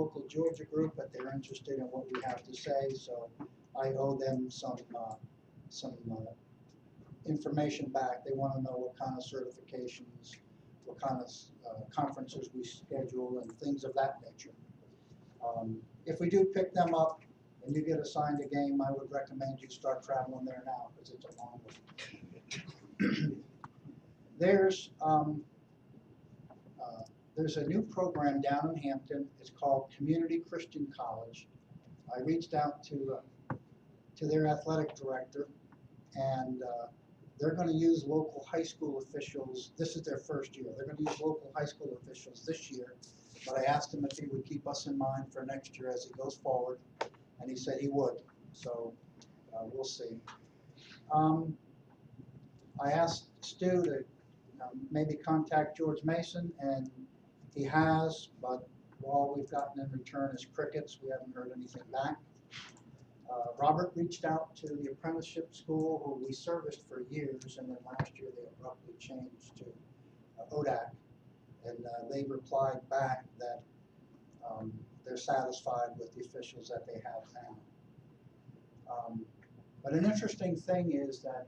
local Georgia group, but they're interested in what we have to say, so I owe them some information back. They want to know what kind of certifications, what kind of conferences we schedule, and things of that nature. If we do pick them up and you get assigned a game, I would recommend you start traveling there now because it's a long way. There's a new program down in Hampton. It's called Community Christian College. I reached out to their athletic director, and they're going to use local high school officials. This is their first year. They're going to use local high school officials this year, but I asked him if he would keep us in mind for next year as he goes forward, and he said he would. So we'll see. I asked Stu to maybe contact George Mason, and he has, but all we've gotten in return is crickets. We haven't heard anything back. Robert reached out to the apprenticeship school, who we serviced for years, and then last year they abruptly changed to ODAC, and they replied back that they're satisfied with the officials that they have now. But an interesting thing is that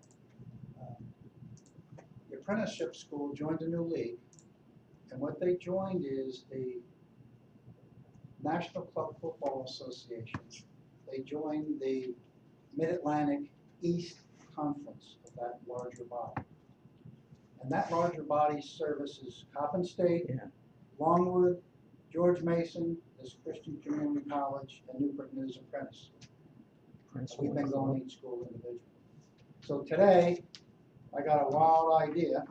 the apprenticeship school joined a new league, and what they joined is the National Club Football Association. They joined the Mid-Atlantic East Conference of that larger body. And that larger body services Coppin State, Longwood, George Mason, this Christian Community College, and Newport News Apprentice. We've been going to each school individually. So today, I got a wild idea.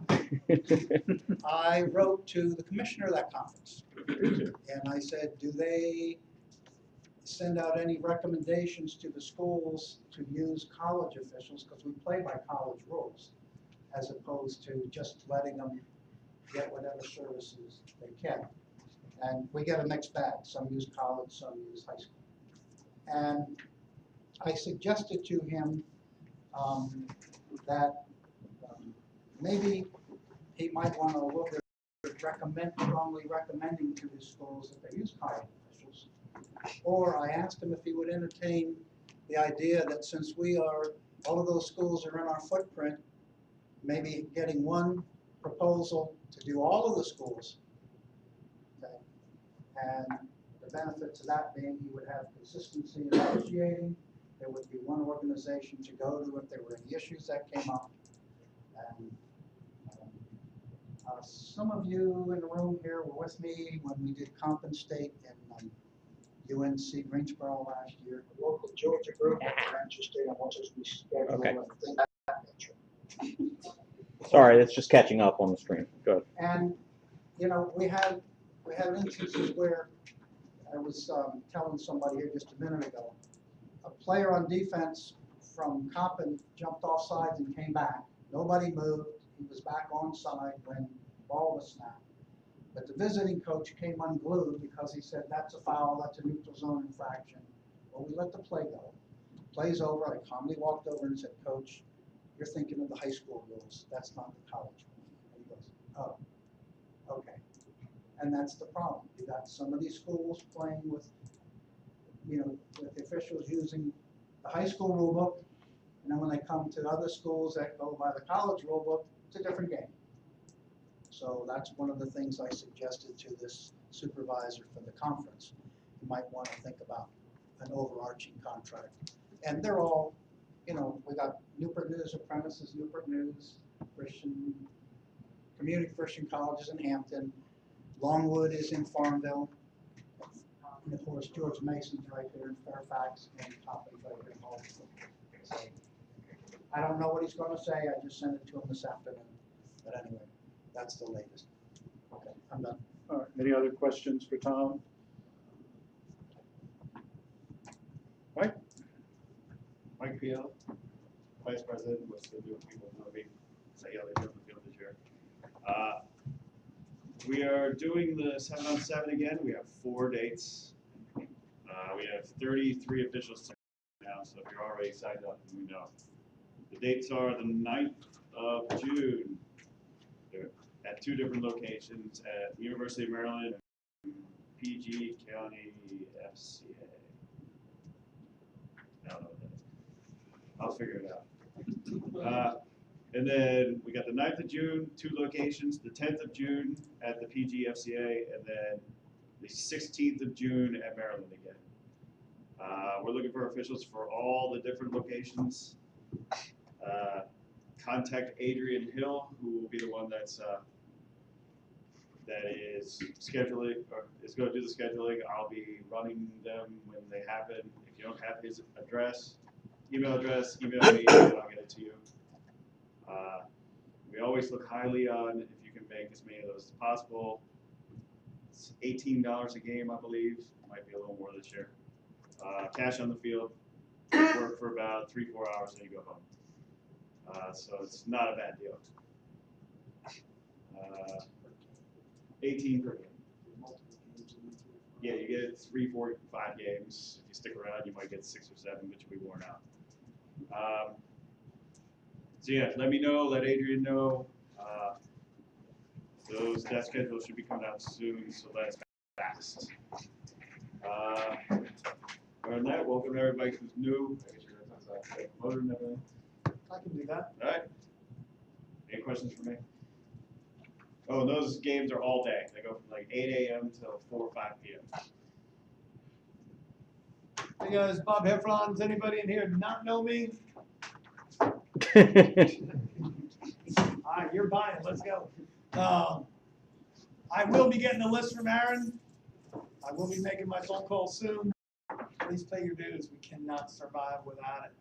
I wrote to the commissioner of that conference, and I said, do they send out any recommendations to the schools to use college officials, because we play by college rules, as opposed to just letting them get whatever services they can. And we get a mixed bag. Some use college, some use high school. And I suggested to him that maybe he might want to look at strongly recommending to his schools that they use college officials. Or I asked him if he would entertain the idea that since all of those schools are in our footprint, maybe getting one proposal to do all of the schools. Okay. And the benefits of that being he would have consistency in negotiating. There would be one organization to go to if there were any issues that came up. And some of you in the room here were with me when we did Coppin State and UNC Greensboro last year. The local Georgia group are interested in what we schedule and things of that nature. Sorry, that's just catching up on the screen. Good. And you know, we had instances where I was telling somebody here just a minute ago, a player on defense from Coppin jumped off sides and came back. Nobody moved. He was back on side when the ball was snapped. But the visiting coach came unglued because he said, that's a foul, that's a neutral zone infraction. Well, we let the play go. Play's over. I calmly walked over and said, Coach, you're thinking of the high school rules. That's not the college rule. And he goes, oh, okay. And that's the problem. You got some of these schools playing with, with the officials using the high school rule book, and then when they come to other schools that go by the college rule book, it's a different game. So that's one of the things I suggested to this supervisor for the conference. You might want to think about an overarching contract. And they're all, we got Newport News Apprentices, Newport News, Community Christian Colleges in Hampton, Longwood is in Farmville, and of course George Mason's right there in Fairfax, and Coppin's right here in Hollywood. So I don't know what he's going to say. I just sent it to him this afternoon. But anyway, that's the latest. Okay, I'm done. All right. Any other questions for Tom? Mike? Mike Peel, Vice President with the New People Movie. So yeah, they're doing the field this year. We are doing the 7-on-7 again. We have 4 dates. We have 33 officials now, so if you're already signed up, we know. The dates are the 9th of June. They're at 2 different locations at the University of Maryland and PG County FCA. I don't know what that is. I'll figure it out. And then we got the 9th of June, 2 locations, the 10th of June at the PG FCA, and then the 16th of June at Maryland again. We're looking for officials for all the different locations. Contact Adrian Hill, who will be the one that is scheduling or is going to do the scheduling. I'll be running them when they happen. If you don't have his email address, email me and I'll get it to you. We always look highly on if you can make as many of those as possible. It's $18 a game, I believe. Might be a little more this year. Cash on the field. Work for about 3-4 hours, then you go home. So it's not a bad deal. 18 per game. Yeah, you get 3, 4, 5 games. If you stick around, you might get 6 or 7, but you'll be worn out. So yeah, let me know. Let Adrian know. That schedule should be coming out soon, so that's fast. Other than that, welcome to everybody who's new. I guess you're going to talk about promoter and everything. I can do that. All right. Any questions for me? Oh, and those games are all day. They go from like 8 a.m. till 4 or 5 p.m. Hey guys, Bob Heffron. Does anybody in here not know me? All right, you're buying. Let's go. I will be getting a list from Aaron. I will be making my phone call soon. Please pay your dues. We cannot survive without it.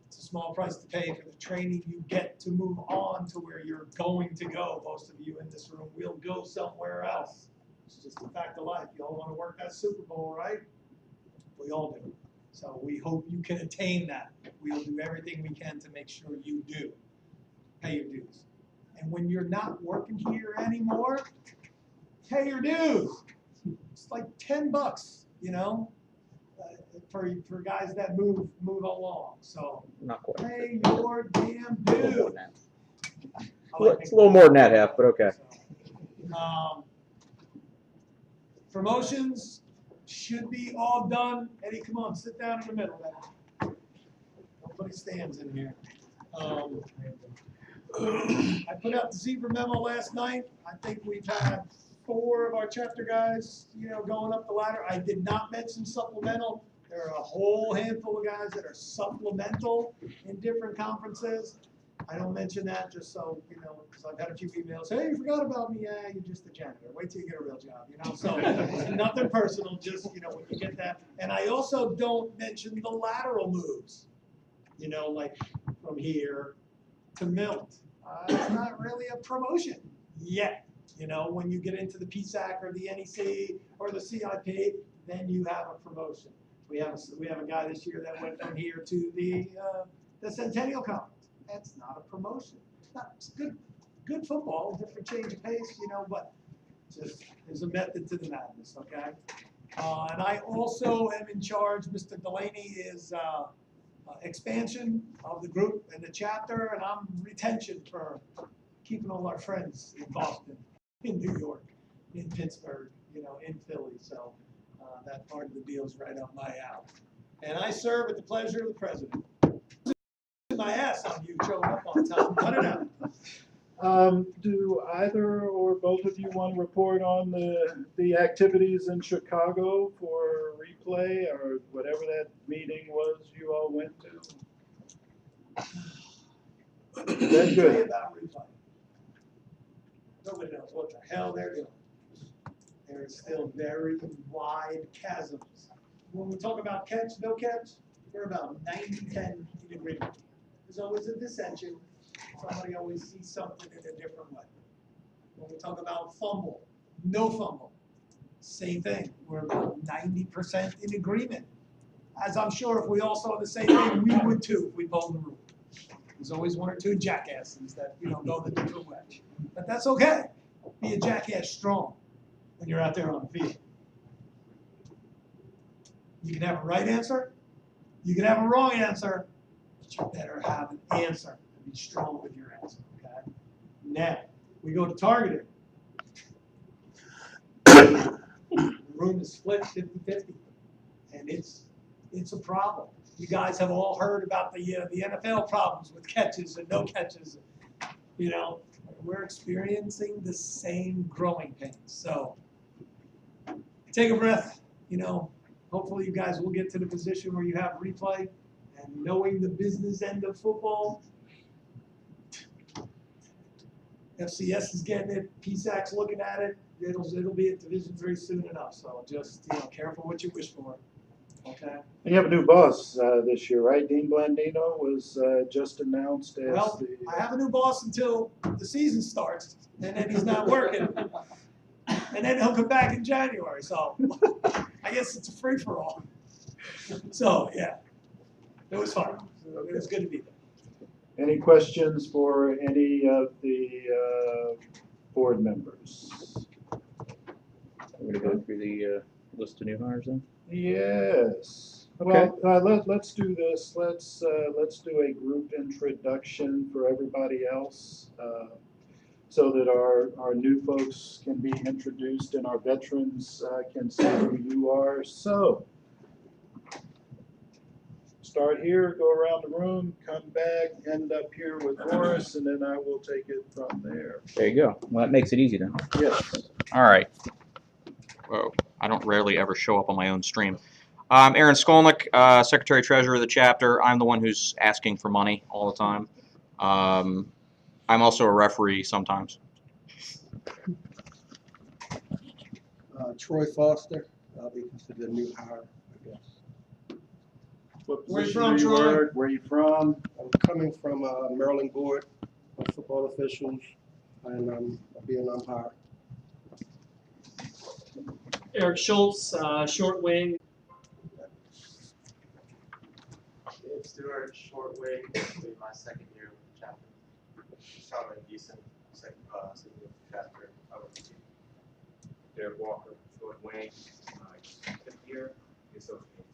It's a small price to pay for the training you get to move on to where you're going to go. Most of you in this room will go somewhere else. It's just a fact of life. You all want to work that Super Bowl, right? We all do. So we hope you can attain that. We will do everything we can to make sure you do. Pay your dues. And when you're not working here anymore, pay your dues. It's like $10, you know, for guys that move along. So Not quite. pay your damn A little more dues. than that. It's a little more than that half, but okay. Promotions should be all done. Eddie, come on, sit down in the middle, man. Nobody stands in here. I put out the Zebra memo last night. I think we've had 4 of our chapter guys, you know, going up the ladder. I did not mention supplemental. There are a whole handful of guys that are supplemental in different conferences. I don't mention that just so, you know, because I've had a few emails, hey, you forgot about me. Yeah, you're just a janitor. Wait till you get a real job, you know? So it's nothing personal, just, you know, when you get that. And I also don't mention the lateral moves, you know, like from here to Milt. It's not really a promotion yet. You know, when you get into the PSAC or the NEC or the CIP, then you have a promotion. We have a guy this year that went from here to the Centennial Conference. That's not a promotion. It's good football, different change of pace, you know, but just there's a method to the madness, okay? And I also am in charge. Mr. Delaney is expansion of the group and the chapter, and I'm retention for keeping all our friends in Boston, in New York, in Pittsburgh, you know, in Philly. So that part of the deal is right up my alley. And I serve at the pleasure of the president. My ass on you showing up on time. Cut it out. Do either or both of you want to report on the activities in Chicago for replay or whatever that meeting was you all went to? That's good. About replay. Nobody knows what the hell they're doing. There are still very wide chasms. When we talk about catch, no catch, we're about 90-10 in agreement. There's always a dissension. Somebody always sees something in a different way. When we talk about fumble, no fumble, same thing. We're about 90% in agreement. As I'm sure if we all saw the same thing, we would too if we followed the rule. There's always 1 or 2 jackasses that, you know, go the different way. But that's okay. Be a jackass strong when you're out there on the field. You can have a right answer. You can have a wrong answer. But you better have an answer and be strong with your answer, okay? Now, we go to targeting. The room is split 50-50, and it's a problem. You guys have all heard about the NFL problems with catches and no catches. You know, we're experiencing the same growing pains. So take a breath. You know, hopefully you guys will get to the position where you have replay, and knowing the business end of football. FCS is getting it. PSAC's looking at it. It'll be at Division III soon enough. So just careful what you wish for. Okay. And you have a new boss this year, right? Dean Blandino was just announced as Well, I have a new boss until the season starts, and then he's not working. And then he'll come back in January. So I guess it's a free for all. So yeah, it was fun. It was good to be there. Any questions for any of the board members? We're gonna go through the list of new hires then. Yes. Okay. Well, let's do this. Let's do a group introduction for everybody else, so that our new folks can be introduced and our veterans can see who you are. So, start here, go around the room, come back, end up here with Horace, and then I will take it from there. There you go. Well, that makes it easy then. Yes. All right. Whoa, I don't rarely ever show up on my own stream. I'm Aaron Skolnick, Secretary Treasurer of the chapter. I'm the one who's asking for money all the time. I'm also a referee sometimes. Troy Foster, I'll be considered a new hire, I guess. What Where you position from, do you Troy? work? Where you from? I'm coming from Maryland Board of Football Officials, and I'll be an umpire. Eric Schultz, short wing. Dave Stewart, short wing, this will be my second year with the chapter. Sean Gieson, second year with the chapter. Derek Walker, short wing, fifth year, associate.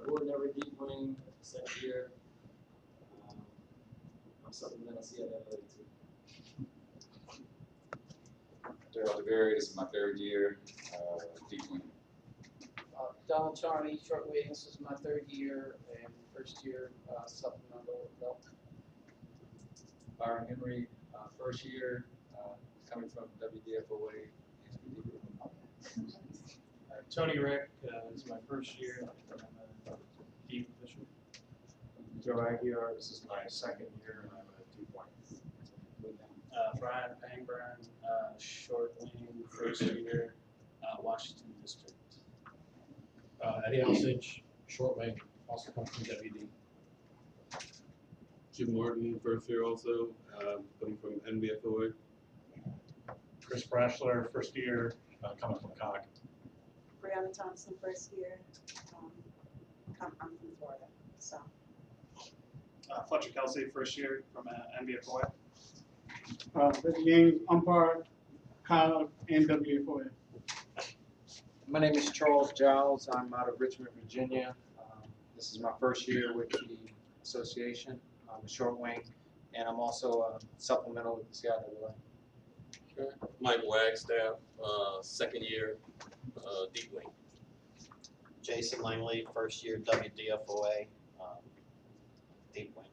Gordon Everett, deep wing, second year. I'm supplemental CIAA too. Daryl DeBerry, this is my third year, deep wing. Donald Charney, short wing, this is my third year, and first year supplemental belt. Byron Henry, first year, coming from WDFOA. Tony Rick is my first year. I'm a deep official. Joe Aguirre, this is my second year, and I'm a deep wing. Brian Pangburn, short wing, first year, Washington District. Eddie Osage, short wing, also comes from WD. Jim Martin, first year also, coming from NBFOA. Chris Brashler, first year, coming from COG. Brianna Thompson, first year. I'm from Florida, so. Fletcher Kelsey, first year from NBFOA. Rick James, umpire, COG, and WFOA. My name is Charles Giles. I'm out of Richmond, Virginia. This is my first year with the association. I'm a short wing, and I'm also a supplemental with the CIAA. Sure. Mike Wagstaff, second year, deep wing. Jason Langley, first year WDFOA, deep wing.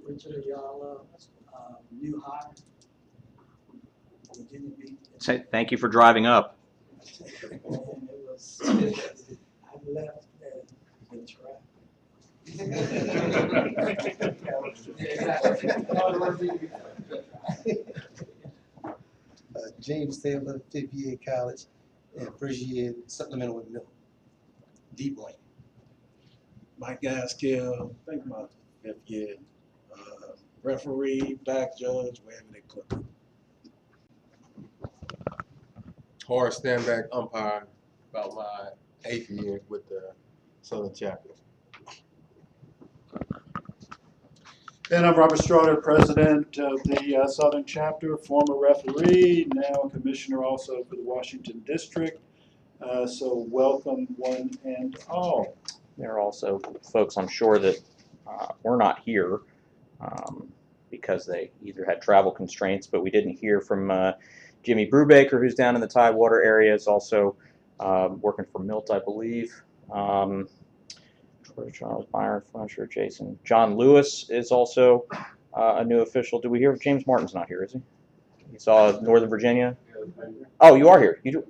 Richard Ayala, new hire. Virginia Beach. Say thank you for driving up. And it was, I left the track. James Taylor, fifth year college, and first year supplemental with Mill. Deep wing. Mike Gaskill, I think my fifth year, referee, back judge, wherever they clip it. Horace Stanback, umpire, about my 8th year with the Southern chapter. And I'm Robert Stroder, president of the Southern chapter, former referee, now commissioner also for the Washington District. So welcome one and all. There are also folks, I'm sure, that were not here because they either had travel constraints, but we didn't hear from Jimmy Brubaker, who's down in the Tidewater area, is also working for Milt, I believe. Troy Charles, Byron Fletcher, Jason. John Lewis is also a new official. Do we hear? James Martin's not here, is he? He's Northern Virginia. Oh, you are here. You do.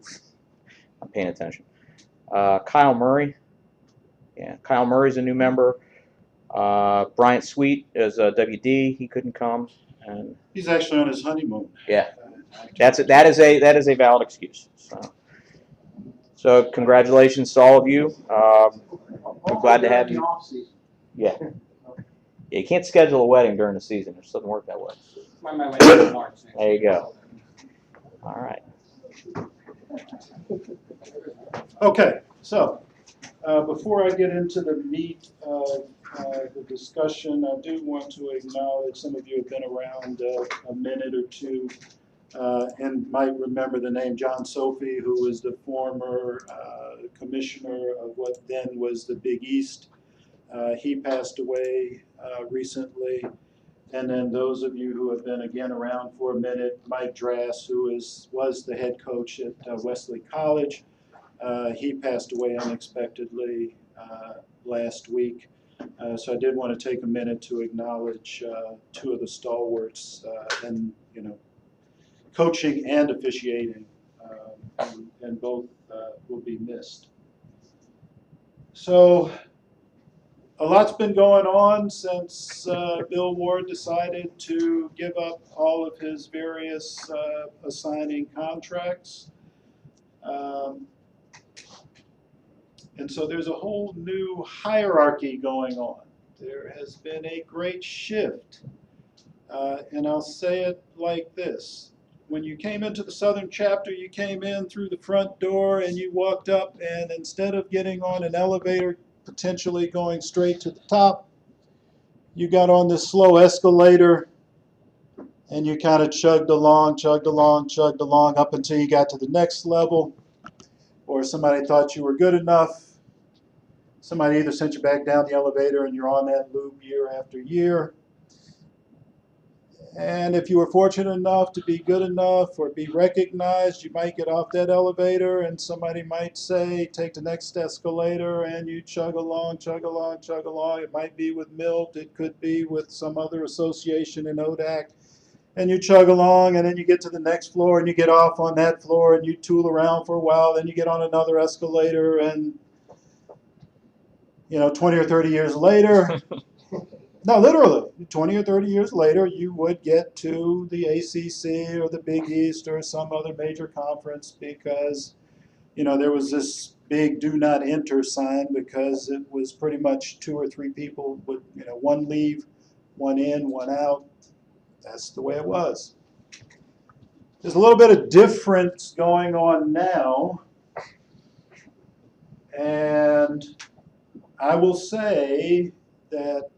I'm paying attention. Kyle Murray. Yeah, Kyle Murray's a new member. Bryant Sweet is a WD. He couldn't come, and He's actually on his honeymoon. yeah, that is a valid excuse. So congratulations to all of you. I'm glad to have you. Yeah. Yeah, you can't schedule a wedding during the season. It just doesn't work that way. My wedding in March. There you go. All right. Okay, so before I get into the meat of the discussion, I do want to acknowledge some of you have been around a minute or two and might remember the name John Sophie, who was the former commissioner of what then was the Big East. He passed away recently. And then those of you who have been again around for a minute, Mike Drass, who was the head coach at Wesley College. He passed away unexpectedly last week. So I did want to take a minute to acknowledge two of the stalwarts and, coaching and officiating, and both will be missed. So a lot's been going on since Bill Ward decided to give up all of his various assigning contracts. And so there's a whole new hierarchy going on. There has been a great shift. And I'll say it like this. When you came into the Southern chapter, you came in through the front door and you walked up, and instead of getting on an elevator, potentially going straight to the top, you got on this slow escalator and you kind of chugged along up until you got to the next level, or somebody thought you were good enough. Somebody either sent you back down the elevator and you're on that loop year after year. And if you were fortunate enough to be good enough or be recognized, you might get off that elevator and somebody might say, take the next escalator, and you chug along. It might be with Milt, it could be with some other association in ODAC. And you chug along, and then you get to the next floor and you get off on that floor and you tool around for a while, then you get on another escalator, and 20 or 30 years later, no, literally, 20 or 30 years later, you would get to the ACC or the Big East or some other major conference because, there was this big do not enter sign because it was pretty much 2 or 3 people would, one leave, one in, one out. That's the way it was. There's a little bit of difference going on now, and I will say that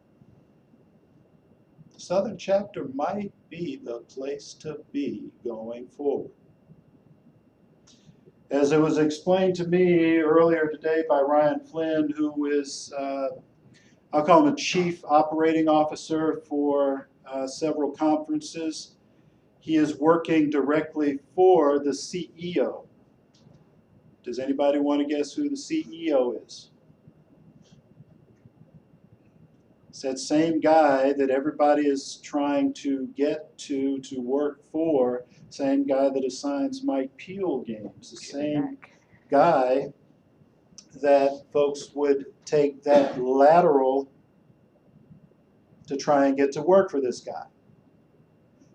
the Southern chapter might be the place to be going forward. As it was explained to me earlier today by Ryan Flynn, who is, I'll call him a chief operating officer for several conferences. He is working directly for the CEO. Does anybody want to guess who the CEO is? It's that same guy that everybody is trying to get to work for, same guy that assigns Mike Peel games, the same guy that folks would take that lateral to try and get to work for this guy.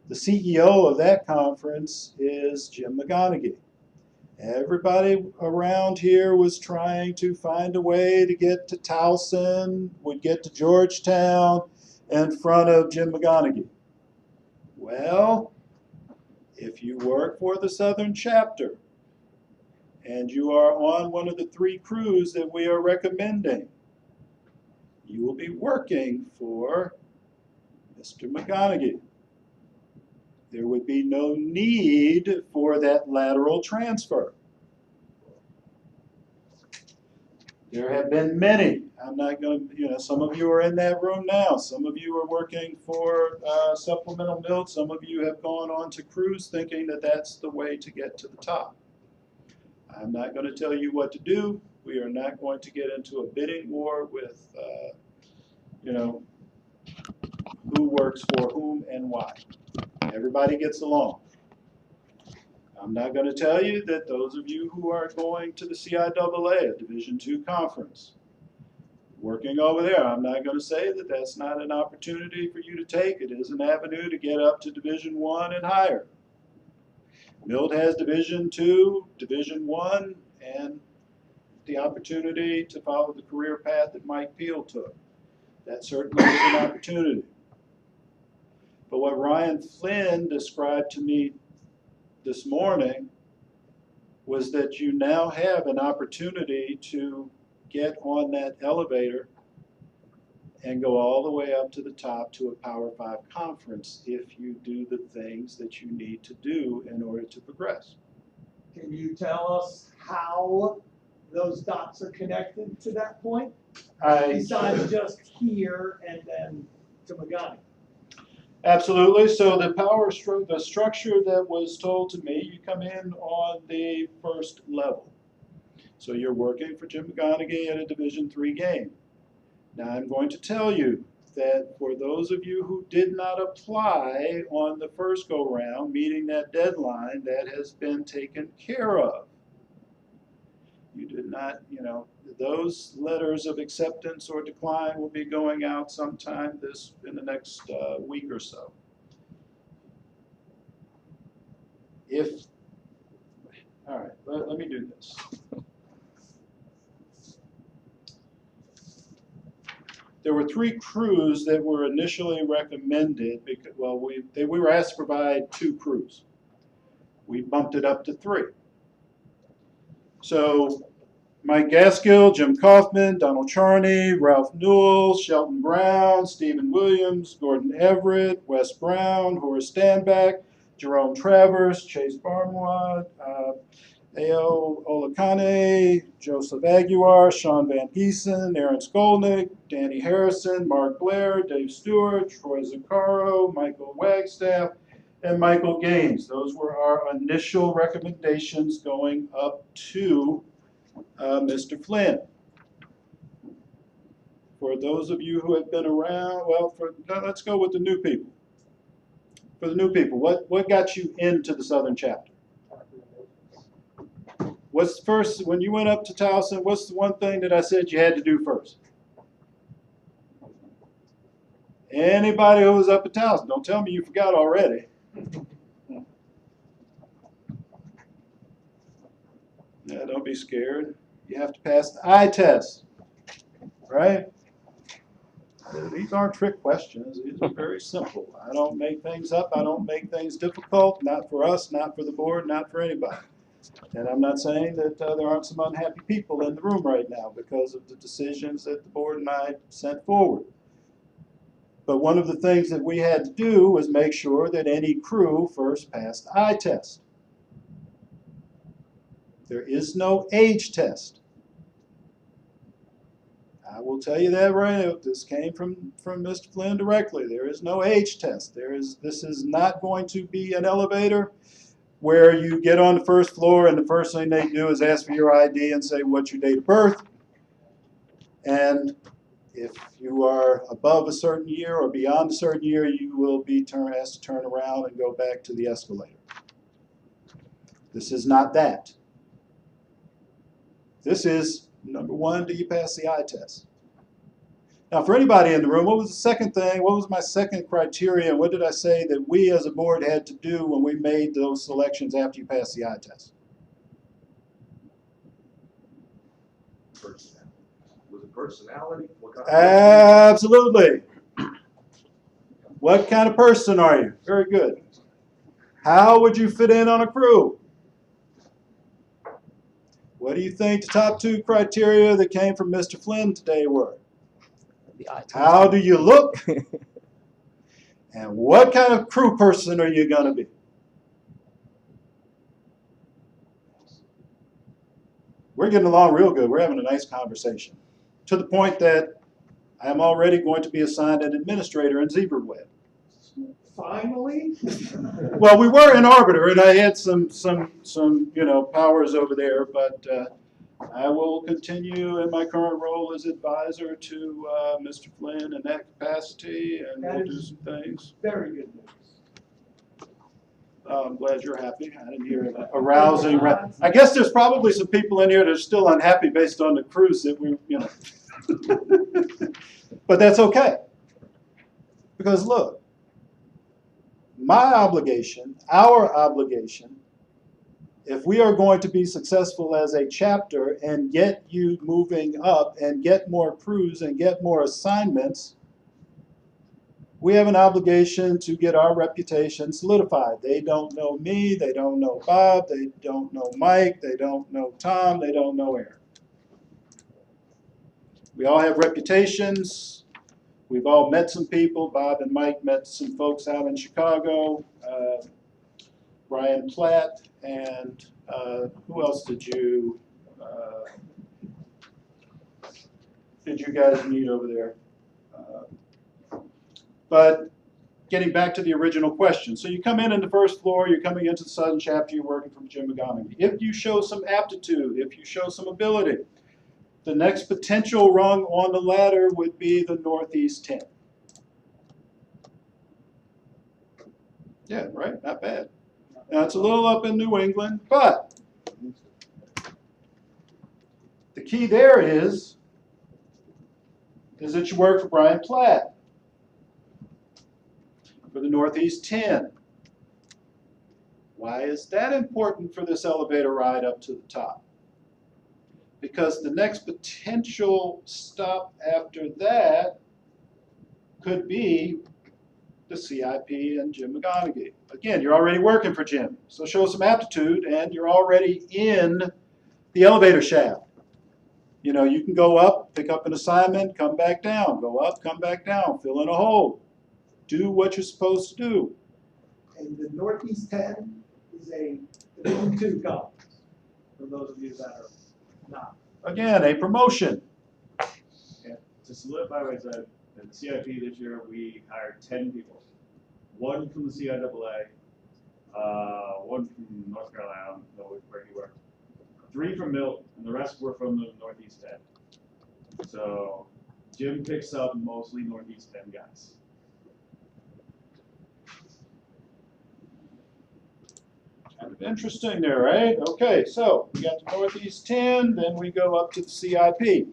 The CEO of that conference is Jim McGonigal. Everybody around here was trying to find a way to get to Towson, would get to Georgetown in front of Jim McGonigal. Well, if you work for the Southern chapter and you are on one of the 3 crews that we are recommending, you will be working for Mr. McGonigal. There would be no need for that lateral transfer. There have been many. I'm not going to, some of you are in that room now. Some of you are working for supplemental milk. Some of you have gone on to cruise thinking that that's the way to get to the top. I'm not going to tell you what to do. We are not going to get into a bidding war with, who works for whom and why. Everybody gets along. I'm not going to tell you that those of you who are going to the CIAA, a Division II conference, working over there, I'm not going to say that that's not an opportunity for you to take. It is an avenue to get up to Division I and higher. Milt has Division II, Division I, and the opportunity to follow the career path that Mike Peel took. That certainly is an opportunity. But what Ryan Flynn described to me this morning was that you now have an opportunity to get on that elevator and go all the way up to the top to a Power 5 conference if you do the things that you need to do in order to progress. Can you tell us how those dots are connected to that point? Besides just here and then to Magani. Absolutely. So the structure that was told to me, you come in on the first level. So you're working for Jim McGonigal at a Division III game. Now I'm going to tell you that for those of you who did not apply on the first go round, meeting that deadline, that has been taken care of. You did not, those letters of acceptance or decline will be going out sometime in the next week or so. All right, let me do this. There were 3 crews that were initially recommended because, we were asked to provide 2 crews. We bumped it up to 3. So Mike Gaskill, Jim Kaufman, Donald Charney, Ralph Newell, Shelton Brown, Stephen Williams, Gordon Everett, Wes Brown, Horace Stanback, Jerome Travers, Chase Barnwad, Ao Olakane, Joseph Aguiar, Sean Van Giesen, Aaron Skolnick, Danny Harrison, Mark Blair, Dave Stewart, Troy Zaccaro, Michael Wagstaff, and Michael Gaines. Those were our initial recommendations going up to Mr. Flynn. For those of you who have been around, let's go with the new people. For the new people, what got you into the Southern chapter? What's first, when you went up to Towson, what's the one thing that I said you had to do first? Anybody who was up at Towson, don't tell me you forgot already. Yeah, don't be scared. You have to pass the eye test, right? These aren't trick questions. These are very simple. I don't make things up. I don't make things difficult, not for us, not for the board, not for anybody. And I'm not saying that there aren't some unhappy people in the room right now because of the decisions that the board and I sent forward. But one of the things that we had to do was make sure that any crew first passed the eye test. There is no age test. I will tell you that right now. This came from Mr. Flynn directly. There is no age test. This is not going to be an elevator where you get on the first floor and the first thing they do is ask for your ID and say, what's your date of birth? And if you are above a certain year or beyond a certain year, you will be asked to turn around and go back to the escalator. This is not that. This is, number one, do you pass the eye test? Now, for anybody in the room, what was the second thing? What was my second criteria? And what did I say that we as a board had to do when we made those selections after you passed the eye test? Personality. Was it personality? What kind of Absolutely. What kind of person are you? Very good. How would you fit in on a crew? What do you think the top 2 criteria that came from Mr. Flynn today were? How do you look? And what kind of crew person are you going to be? we're getting along real good. We're having a nice conversation. To the point that I'm already going to be assigned an administrator in ZebraWeb. Finally? Well, we were in Arbiter, and I had some powers over there, but I will continue in my current role as advisor to Mr. Flynn in that capacity, and That we'll do is some things. Very good news. I'm glad you're happy. I didn't hear a rousing. I guess there's probably some people in here that are still unhappy based on the cruise that we, But that's okay. Because look, my obligation, our obligation, if we are going to be successful as a chapter and get you moving up and get more crews and get more assignments, we have an obligation to get our reputation solidified. They don't know me, they don't know Bob, they don't know Mike, they don't know Tom, they don't know Aaron. We all have reputations. We've all met some people. Bob and Mike met some folks out in Chicago. Brian Platt and who else did you guys meet over there? But getting back to the original question. So you come in the first floor, you're coming into the Southern Chapter, you're working from Jim McGonigal. If you show some aptitude, if you show some ability, the next potential rung on the ladder would be the Northeast 10. Yeah, right, not bad. Now it's a little up in New England, but the key there is that you work for Brian Platt for the Northeast 10. Why is that important for this elevator ride up to the top? Because the next potential stop after that could be the CIP and Jim McGonigal. Again, you're already working for Jim, so show some aptitude and you're already in the elevator shaft. You know, you can go up, pick up an assignment, come back down, go up, come back down, fill in a hole. Do what you're supposed to do. And the Northeast 10 is a Division 2 conference, for those of you that are not. Again, a promotion. Yeah. To solidify what I said, in the CIP this year, we hired 10 people. One from the CIAA, one from North Carolina, I don't know where he worked. 3 from Milt, and the rest were from the Northeast 10. So Jim picks up mostly Northeast 10 guys. Kind of interesting there, right? Okay, so we got the Northeast 10, then we go up to the CIP.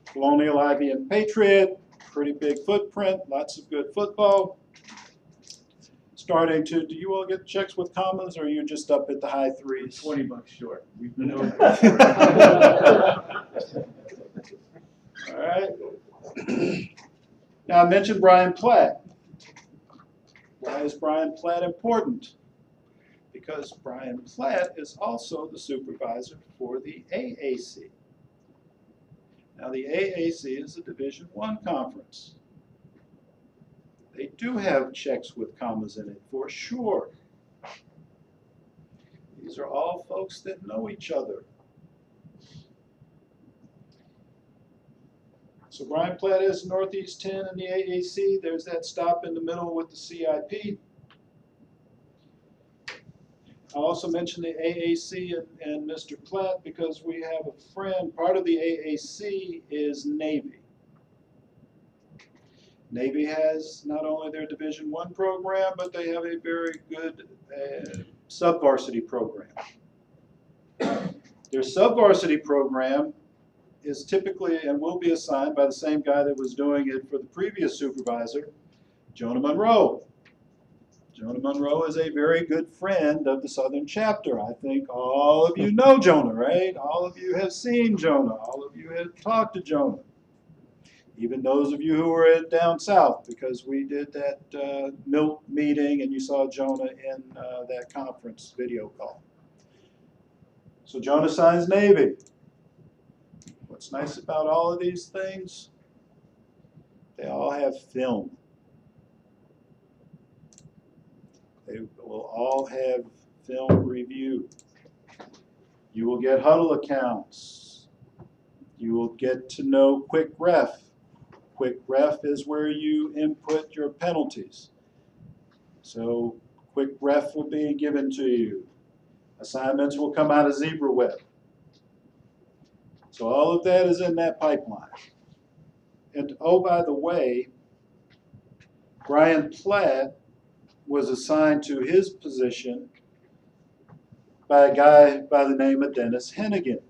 Colonial, Ivy, and Patriot, pretty big footprint, lots of good football. Starting to, do you all get checks with commas, or are you just up at the high threes? 20 bucks short. We've been All right. Now I mentioned Brian Platt. Why is Brian Platt important? Because Brian Platt is also the supervisor for the AAC. Now the AAC is a Division I conference. They do have checks with commas in it, for sure. These are all folks that know each other. So Brian Platt is Northeast 10 in the AAC. There's that stop in the middle with the CIP. I also mentioned the AAC and Mr. Platt because we have a friend, part of the AAC is Navy. Navy has not only their Division I program, but they have a very good sub-varsity program. Their sub-varsity program is typically and will be assigned by the same guy that was doing it for the previous supervisor, Jonah Monroe. Jonah Monroe is a very good friend of the Southern Chapter. I think all of you know Jonah, right? All of you have seen Jonah. All of you have talked to Jonah. Even those of you who were down south, because we did that Milt meeting and you saw Jonah in that conference video call. So Jonah signs Navy. What's nice about all of these things? They all have film. They will all have film review. You will get huddle accounts. You will get to know Quick Ref. Quick Ref is where you input your penalties. So Quick Ref will be given to you. Assignments will come out of ZebraWeb. So all of that is in that pipeline. And oh, by the way, Brian Platt was assigned to his position by a guy by the name of Dennis Hennigan.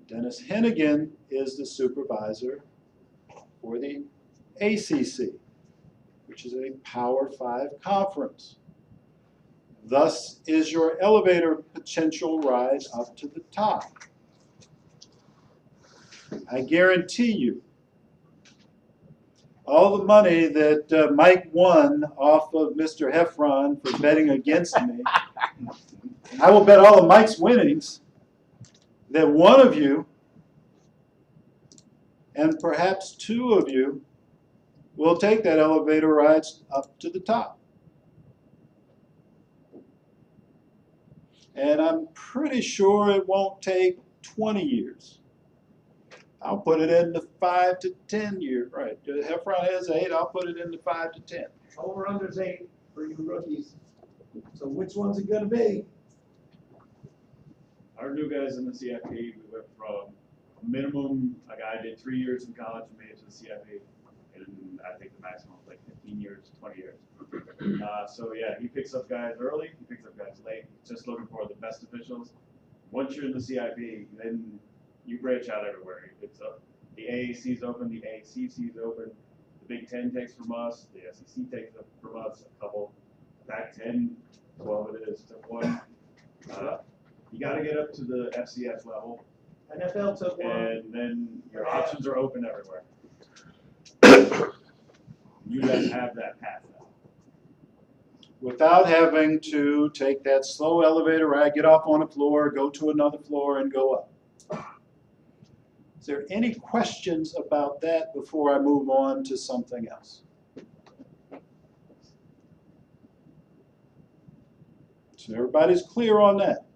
Dennis Hennigan is the supervisor for the ACC, which is a Power 5 conference. Thus is your elevator potential ride up to the top. I guarantee you, all the money that Mike won off of Mr. Heffron for betting against me, I will bet all of Mike's winnings that one of you, and perhaps two of you, will take that elevator ride up to the top. And I'm pretty sure it won't take 20 years. I'll put it in the 5 to 10 year, right? Heffron has 8, I'll put it in the 5 to 10. Over under's 8 for you rookies. So which one's it gonna be? Our new guys in the CFP, we went from a minimum, a guy did 3 years in college and made it to the CFP, and I think the maximum was like 15 years, 20 years. So yeah, he picks up guys early, he picks up guys late, he's just looking for the best officials. Once you're in the CIP, then you branch out everywhere. He picks up the AAC's open, the ACC's open, the Big Ten takes from us, the SEC takes from us, a couple, Pac-10, 12 it is, took one. You got to get up to the FCS level. NFL took one. And then your options are open everywhere. You guys have that path now. Without having to take that slow elevator ride, get off on a floor, go to another floor, and go up. Is there any questions about that before I move on to something else? So everybody's clear on that.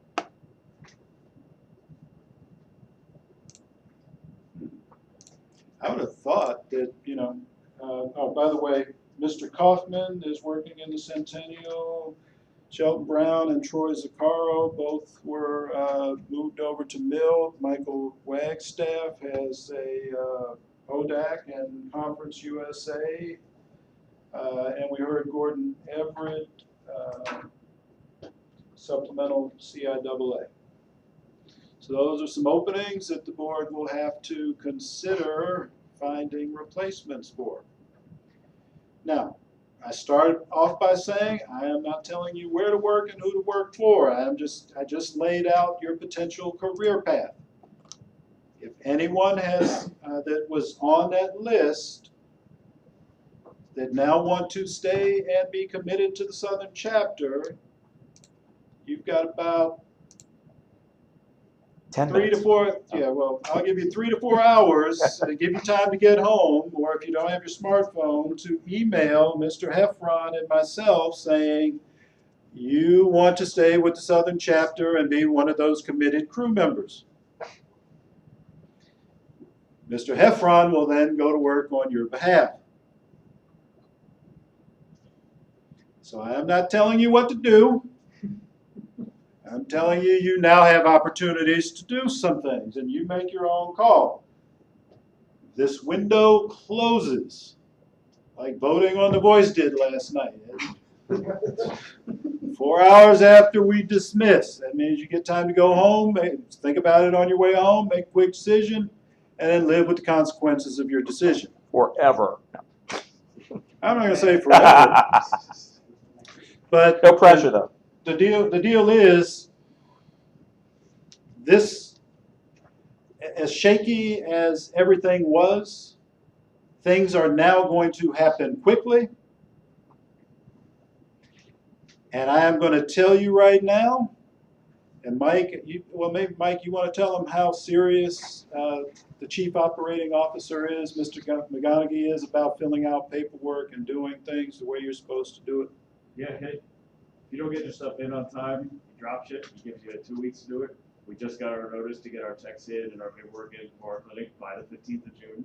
I would have thought that, you know, oh, by the way, Mr. Kaufman is working in the Centennial. Shelton Brown and Troy Zaccaro both were moved over to Mill. Michael Wagstaff has a ODAC and Conference USA. And we heard Gordon Everett, supplemental CIAA. So those are some openings that the board will have to consider finding replacements for. Now, I started off by saying I am not telling you where to work and who to work for. I just laid out your potential career path. If anyone has that was on that list that now want to stay and be committed to the Southern chapter, you've got about 10 3 to 4, yeah, well, I'll give you 3 to 4 hours to give you time to get home, or if you don't have your smartphone, to email Mr. Heffron and myself saying you want to stay with the Southern chapter and be one of those committed crew members. Mr. Heffron will then go to work on your behalf. So I am not telling you what to do. I'm telling you, you now have opportunities to do some things, and you make your own call. This window closes, like voting on The Voice did last night. 4 hours after we dismiss. That means you get time to go home, think about it on your way home, make a quick decision, and then live with the consequences of your decision. Forever. I'm not going to say forever. But no pressure, though. The deal is, this, as shaky as everything was, things are now going to happen quickly. And I am going to tell you right now, and Mike, maybe Mike, you want to tell them how serious the Chief Operating Officer is, Mr. McGonigal is, about filling out paperwork and doing things the way you're supposed to do it? Yeah, if you don't get your stuff in on time, you drop shit, he gives you 2 weeks to do it. We just got our notice to get our checks in and our paperwork in for our clinic by the 15th of June.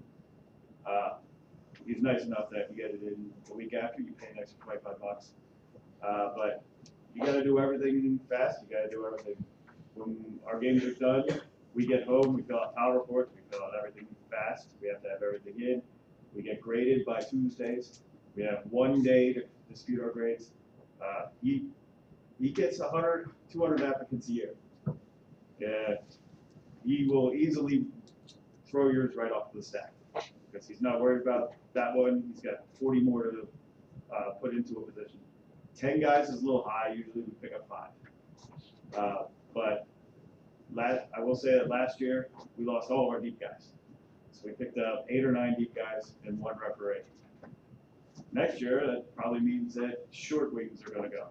He's nice enough that if you get it in the week after, you pay an extra $25. But you gotta do everything fast, you gotta do everything. When our games are done, we get home, we fill out power reports, we fill out everything fast, we have to have everything in. We get graded by Tuesdays. We have 1 day to dispute our grades. He gets 100, 200 applicants a year. Yeah, he will easily throw yours right off the stack because he's not worried about that one. He's got 40 more to put into a position. 10 guys is a little high. Usually we pick up 5. But I will say that last year we lost all of our deep guys. So we picked up 8 or 9 deep guys and 1 referee. Next year, that probably means that short wings are going to go.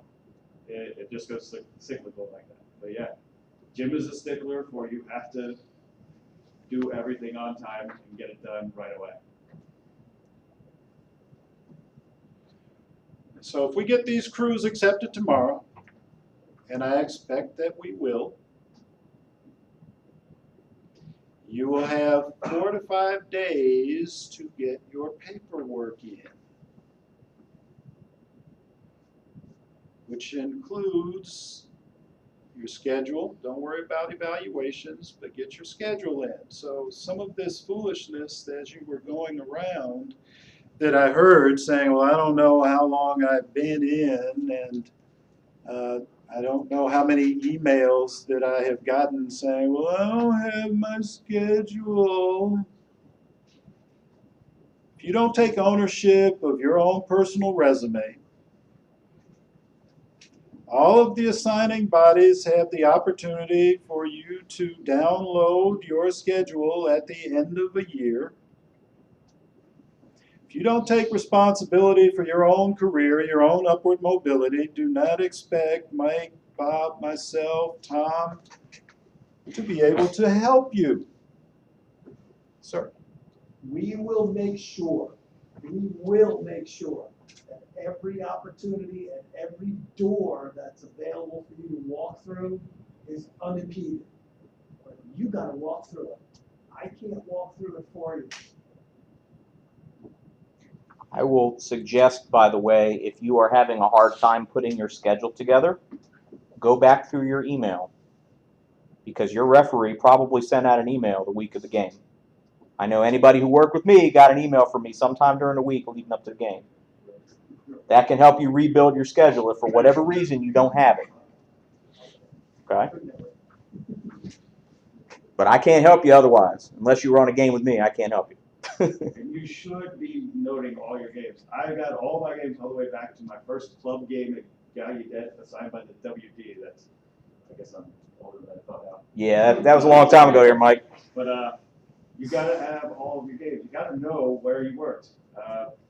It just goes cyclical like that. But yeah, Jim is a stickler for you have to do everything on time and get it done right away. So if we get these crews accepted tomorrow, and I expect that we will, you will have 4 to 5 days to get your paperwork in, which includes your schedule. Don't worry about evaluations, but get your schedule in. So some of this foolishness as you were going around that I heard saying, well, I don't know how long I've been in, and I don't know how many emails that I have gotten saying, well, I don't have my schedule. If you don't take ownership of your own personal resume, all of the assigning bodies have the opportunity for you to download your schedule at the end of a year. If you don't take responsibility for your own career, your own upward mobility, do not expect Mike, Bob, myself, Tom to be able to help you. Sir. We will make sure that every opportunity and every door that's available for you to walk through is unimpeded. But you gotta walk through it. I can't walk through it for you. I will suggest, by the way, if you are having a hard time putting your schedule together, go back through your email because your referee probably sent out an email the week of the game. I know anybody who worked with me got an email from me sometime during the week leading up to the game. That can help you rebuild your schedule if for whatever reason you don't have it. Okay? But I can't help you otherwise. Unless you were on a game with me, I can't help you. And you should be noting all your games. I got all my games all the way back to my first club game at Gallaudet assigned by the WD. That's, I guess I'm older than I thought out. Yeah, that was a long time ago here, Mike. But you got to have all of your games. You got to know where you worked.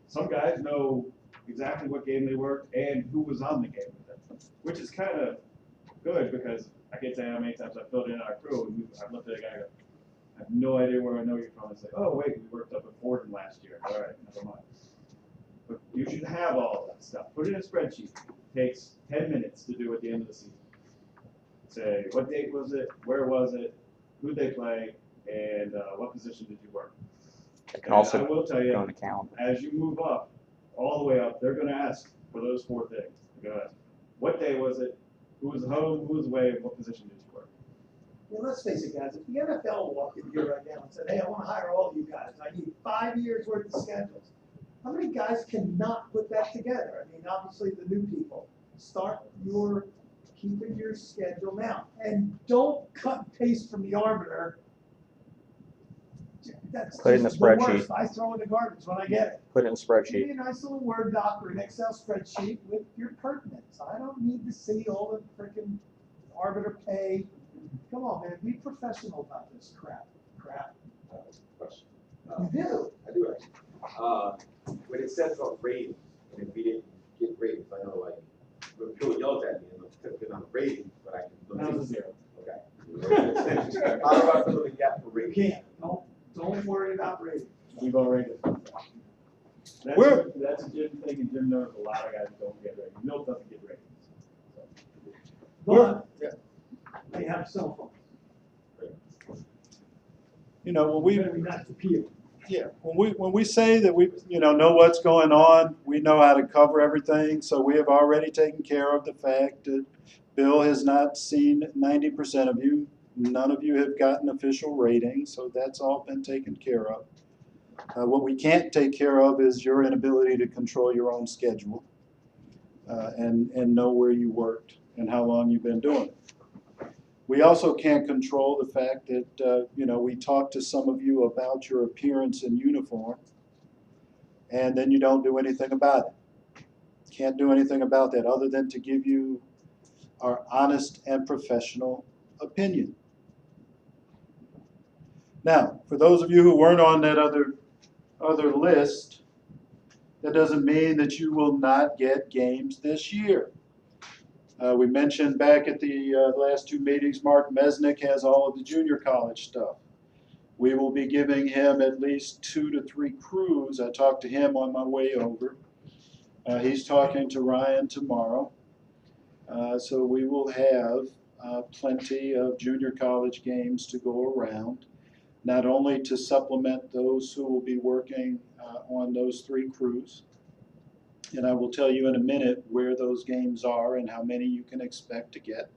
Some guys know exactly what game they worked and who was on the game with them, which is kind of good because I can't tell you how many times I filled in our crew and I've looked at a guy and go, I have no idea where I know you're from. It's like, oh, wait, we worked up at Fordham last year. All right, never mind. But you should have all of that stuff. Put it in a spreadsheet. It takes 10 minutes to do at the end of the season. Say, what date was it? Where was it? Who'd they play? And what position did you work? It can also I will tell you, go on the calendar. as you move up, all the way up, they're going to ask for those 4 things. They're going to ask, what day was it? Who was home? Who was away? And what position did you work? Well, let's face it, guys, if the NFL walked in here right now and said, hey, I want to hire all of you guys, I need 5 years worth of schedules, how many guys cannot put that together? I mean, obviously the new people. Start keeping your schedule now. And don't cut and paste from the arbiter. That's Put it in just the spreadsheet. worst. I throw in the garbage when I get it. Put it in a Give spreadsheet. me a nice little Word doc or an Excel spreadsheet with your pertinence. I don't need to see all the freaking arbiter pay. Come on, man, be professional about this crap. Question. You do. I do actually. When it says about ratings, and if we didn't get ratings, I know like, when people yelled at me and I'm picking on the ratings, but I can. That was a 0. Okay. How do I fill in the gap for ratings? You can't. Don't worry about ratings. We've already done that. That's a Jim thing, and Jim knows a lot of guys don't get ratings. Milt doesn't get ratings. But they have cell phones. you know, when we, Maybe not to peel. yeah, when we say that we, you know what's going on, we know how to cover everything. So we have already taken care of the fact that Bill has not seen 90% of you. None of you have gotten official ratings, so that's all been taken care of. What we can't take care of is your inability to control your own schedule and know where you worked and how long you've been doing it. We also can't control the fact that, you know, we talked to some of you about your appearance in uniform, and then you don't do anything about it. Can't do anything about that other than to give you our honest and professional opinion. Now, for those of you who weren't on that other list, that doesn't mean that you will not get games this year. We mentioned back at the last two meetings, Mark Mesnick has all of the junior college stuff. We will be giving him at least 2 to 3 crews. I talked to him on my way over. He's talking to Ryan tomorrow. So we will have plenty of junior college games to go around, not only to supplement those who will be working on those 3 crews, and I will tell you in a minute where those games are and how many you can expect to get.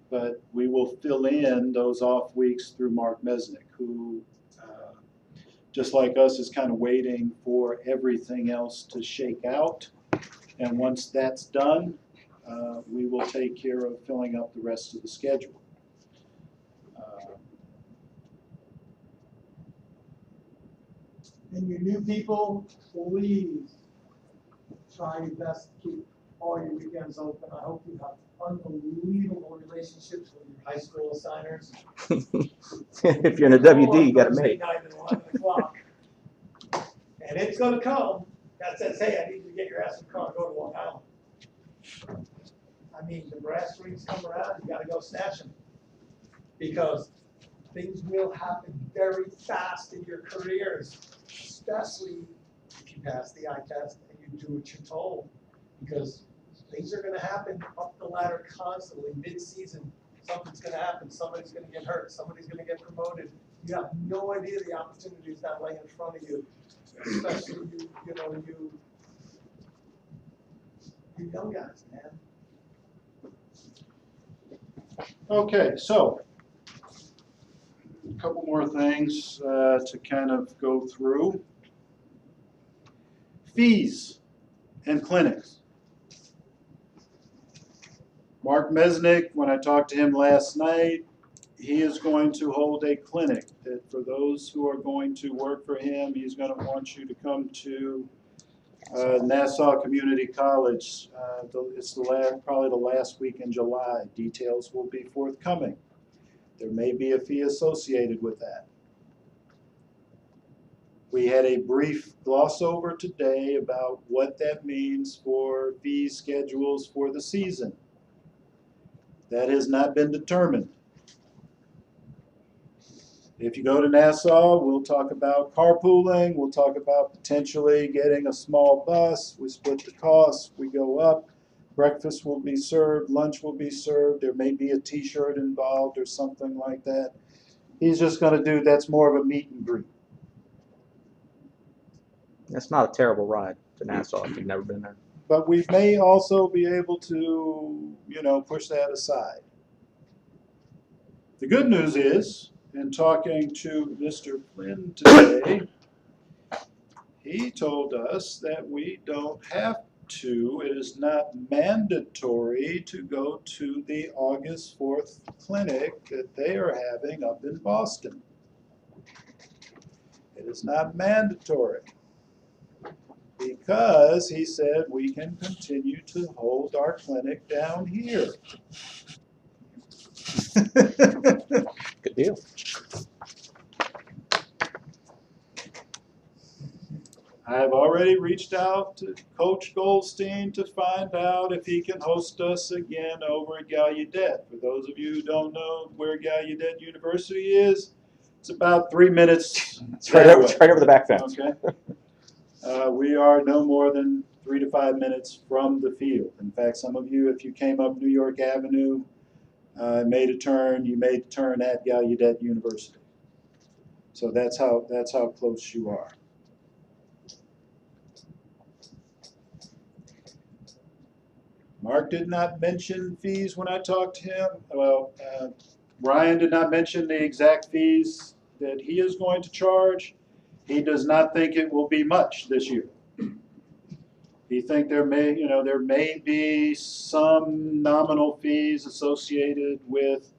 But we will fill in those off weeks through Mark Mesnick, who, just like us, is kind of waiting for everything else to shake out. And once that's done, we will take care of filling up the rest of the schedule. And your new people, please try your best to keep all your weekends open. I hope you have unbelievable relationships with your high school assigners. If you're in a WD, you got to make. 9 and 11 o'clock. And it's gonna come. That says, hey, I need you to get your ass in the car and go to Long Island. I mean, the brass rings come around, you gotta go snatch them. Because things will happen very fast in your careers, especially if you pass the eye test and you do what you're told. Because things are gonna happen up the ladder constantly, mid-season. Something's gonna happen, somebody's gonna get hurt, somebody's gonna get promoted. You have no idea the opportunities that lay in front of you, especially you young guys, man. Okay, so a couple more things to kind of go through. Fees and clinics. Mark Mesnick, when I talked to him last night, he is going to hold a clinic that for those who are going to work for him, he's going to want you to come to Nassau Community College. It's probably the last week in July. Details will be forthcoming. There may be a fee associated with that. We had a brief gloss over today about what that means for fee schedules for the season. That has not been determined. If you go to Nassau, we'll talk about carpooling. We'll talk about potentially getting a small bus. We split the costs. We go up. Breakfast will be served. Lunch will be served. There may be a T-shirt involved or something like that. He's just going to do, that's more of a meet and greet. That's not a terrible ride to Nassau if you've never been there. But we may also be able to, push that aside. The good news is, in talking to Mr. Flynn today, he told us that we don't have to, it is not mandatory to go to the August 4th clinic that they are having up in Boston. It is not mandatory because he said we can continue to hold our clinic down here. Good deal. I've already reached out to Coach Goldstein to find out if he can host us again over at Gallaudet. For those of you who don't know where Gallaudet University is, it's about 3 minutes. It's right over the back fence. Okay. We are no more than 3 to 5 minutes from the field. In fact, some of you, if you came up New York Avenue, made a turn, you made the turn at Gallaudet University. So that's how close you are. Mark did not mention fees when I talked to him. Well, Ryan did not mention the exact fees that he is going to charge. He does not think it will be much this year. He think there may be some nominal fees associated with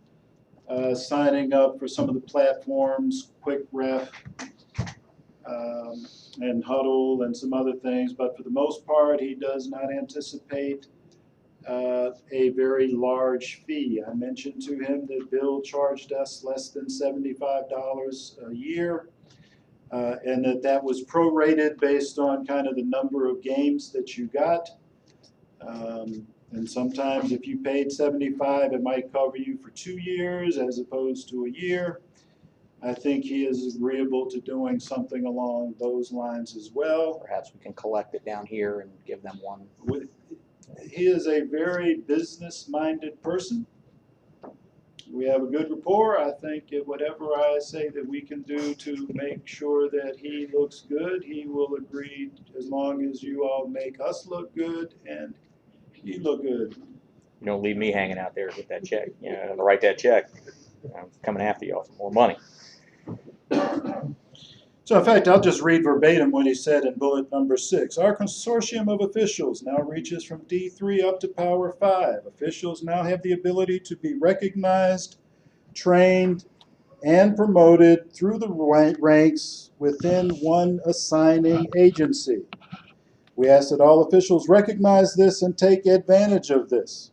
signing up for some of the platforms, Quick Ref, and Huddle and some other things, but for the most part, he does not anticipate a very large fee. I mentioned to him that Bill charged us less than $75 a year, and that was prorated based on kind of the number of games that you got. And sometimes if you paid $75, it might cover you for 2 years as opposed to a year. I think he is agreeable to doing something along those lines as well. Perhaps we can collect it down here and give them one. He is a very business-minded person. We have a good rapport. I think whatever I say that we can do to make sure that he looks good, he will agree, as long as you all make us look good and he look good. You don't leave me hanging out there with that check. You know, to write that check. I'm coming after y'all for more money. So in fact, I'll just read verbatim what he said in bullet number 6. Our consortium of officials now reaches from D3 up to Power 5. Officials now have the ability to be recognized, trained, and promoted through the ranks within one assigning agency. We ask that all officials recognize this and take advantage of this.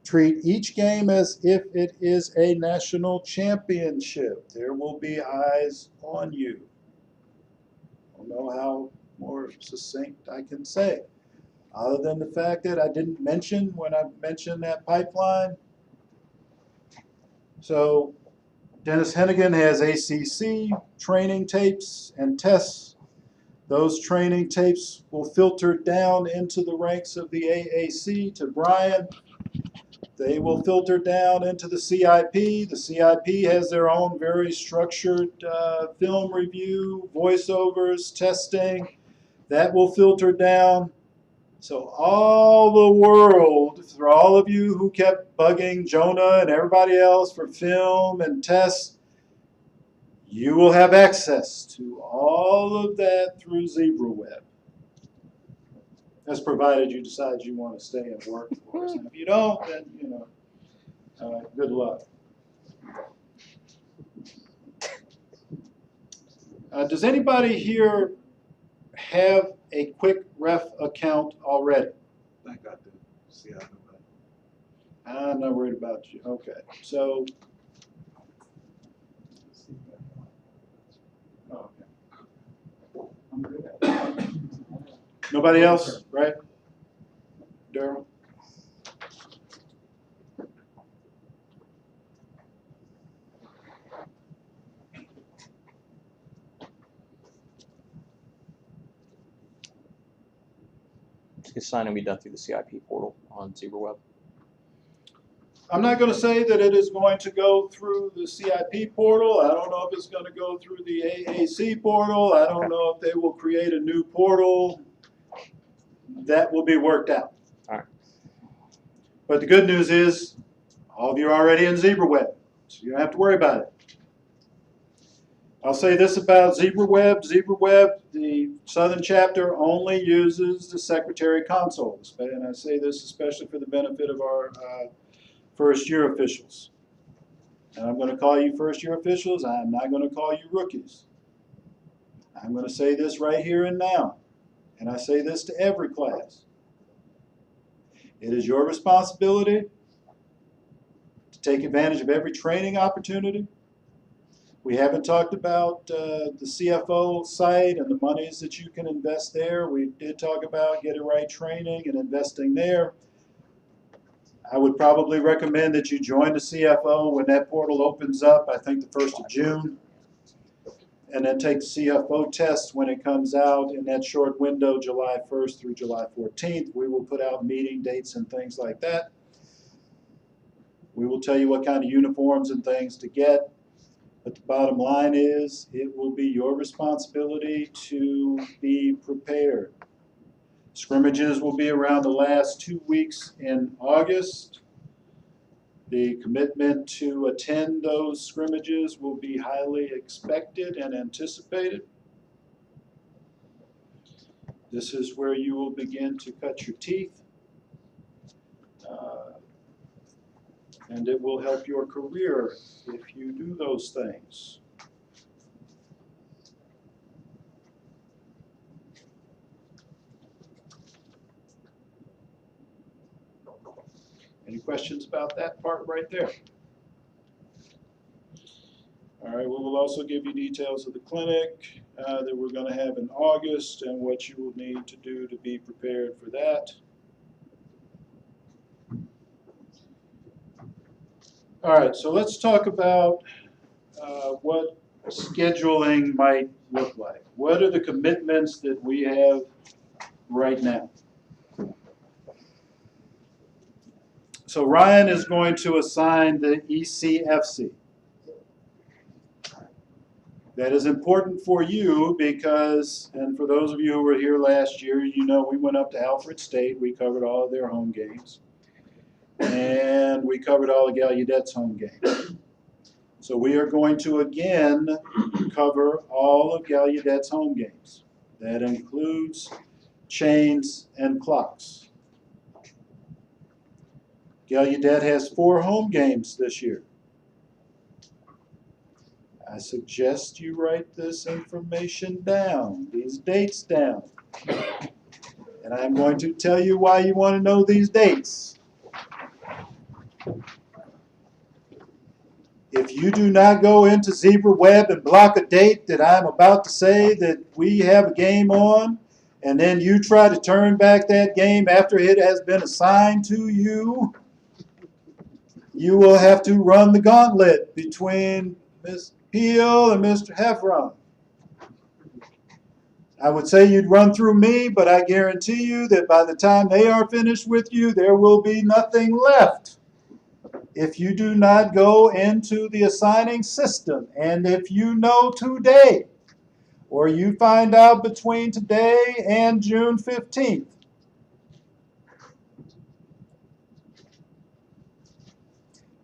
Treat each game as if it is a national championship. There will be eyes on you. I don't know how more succinct I can say, other than the fact that I didn't mention when I mentioned that pipeline. So Dennis Hennigan has ACC training tapes and tests. Those training tapes will filter down into the ranks of the AAC to Brian. They will filter down into the CIP. The CIP has their own very structured film review, voiceovers, testing. That will filter down. So all the world, for all of you who kept bugging Jonah and everybody else for film and tests, you will have access to all of that through ZebraWeb. That's provided you decide you want to stay and work for us. And if you don't, then, good luck. Does anybody here have a Quick Ref account already? I got to see how I'm not worried about you. Okay, so. Nobody else, right? Daryl? His signing be done through the CIP portal on ZebraWeb. I'm not going to say that it is going to go through the CIP portal. I don't know if it's going to go through the AAC portal. I don't know if they will create a new portal. That will be worked out. All right. But the good news is all of you are already in ZebraWeb, so you don't have to worry about it. I'll say this about ZebraWeb. ZebraWeb, the Southern chapter, only uses the Secretary Console. And I say this especially for the benefit of our first-year officials. And I'm going to call you first-year officials. I'm not going to call you rookies. I'm going to say this right here and now. And I say this to every class. It is your responsibility to take advantage of every training opportunity. We haven't talked about the CFO site and the monies that you can invest there. We did talk about Get It Right training and investing there. I would probably recommend that you join the CFO when that portal opens up, I think the 1st of June. And then take the CFO test when it comes out in that short window, July 1st through July 14th. We will put out meeting dates and things like that. We will tell you what kind of uniforms and things to get. But the bottom line is, it will be your responsibility to be prepared. Scrimmages will be around the last 2 weeks in August. The commitment to attend those scrimmages will be highly expected and anticipated. This is where you will begin to cut your teeth. And it will help your career if you do those things. Any questions about that part right there? All right, we will also give you details of the clinic that we're going to have in August and what you will need to do to be prepared for that. All right, so let's talk about what scheduling might look like. What are the commitments that we have right now? So Ryan is going to assign the ECFC. That is important for you because, and for those of you who were here last year, you know we went up to Alfred State. We covered all of their home games. And we covered all of Gallaudet's home games. So we are going to again cover all of Gallaudet's home games. That includes chains and clocks. Gallaudet has 4 home games this year. I suggest you write this information down, these dates down. And I'm going to tell you why you want to know these dates. If you do not go into Zebra Web and block a date that I'm about to say that we have a game on, and then you try to turn back that game after it has been assigned to you, you will have to run the gauntlet between Ms. Peel and Mr. Heffron. I would say you'd run through me, but I guarantee you that by the time they are finished with you, there will be nothing left. If you do not go into the assigning system, and if you know today, or you find out between today and June 15th,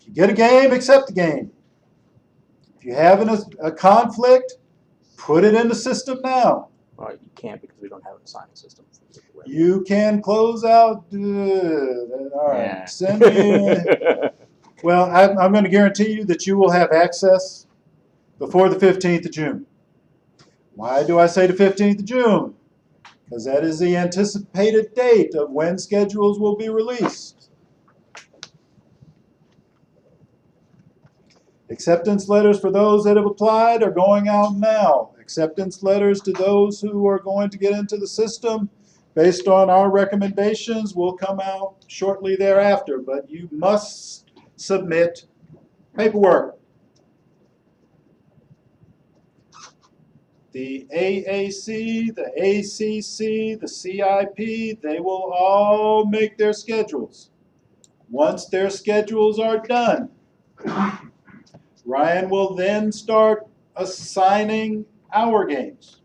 if you get a game, accept the game. If you have a conflict, put it in the system now. Well, you can't because we don't have an assigning system. You can close out. All right, Yeah. send me. Well, I'm going to guarantee you that you will have access before the 15th of June. Why do I say the 15th of June? Because that is the anticipated date of when schedules will be released. Acceptance letters for those that have applied are going out now. Acceptance letters to those who are going to get into the system based on our recommendations will come out shortly thereafter, but you must submit paperwork. The AAC, the ACC, the CIP, they will all make their schedules. Once their schedules are done, Ryan will then start assigning our games.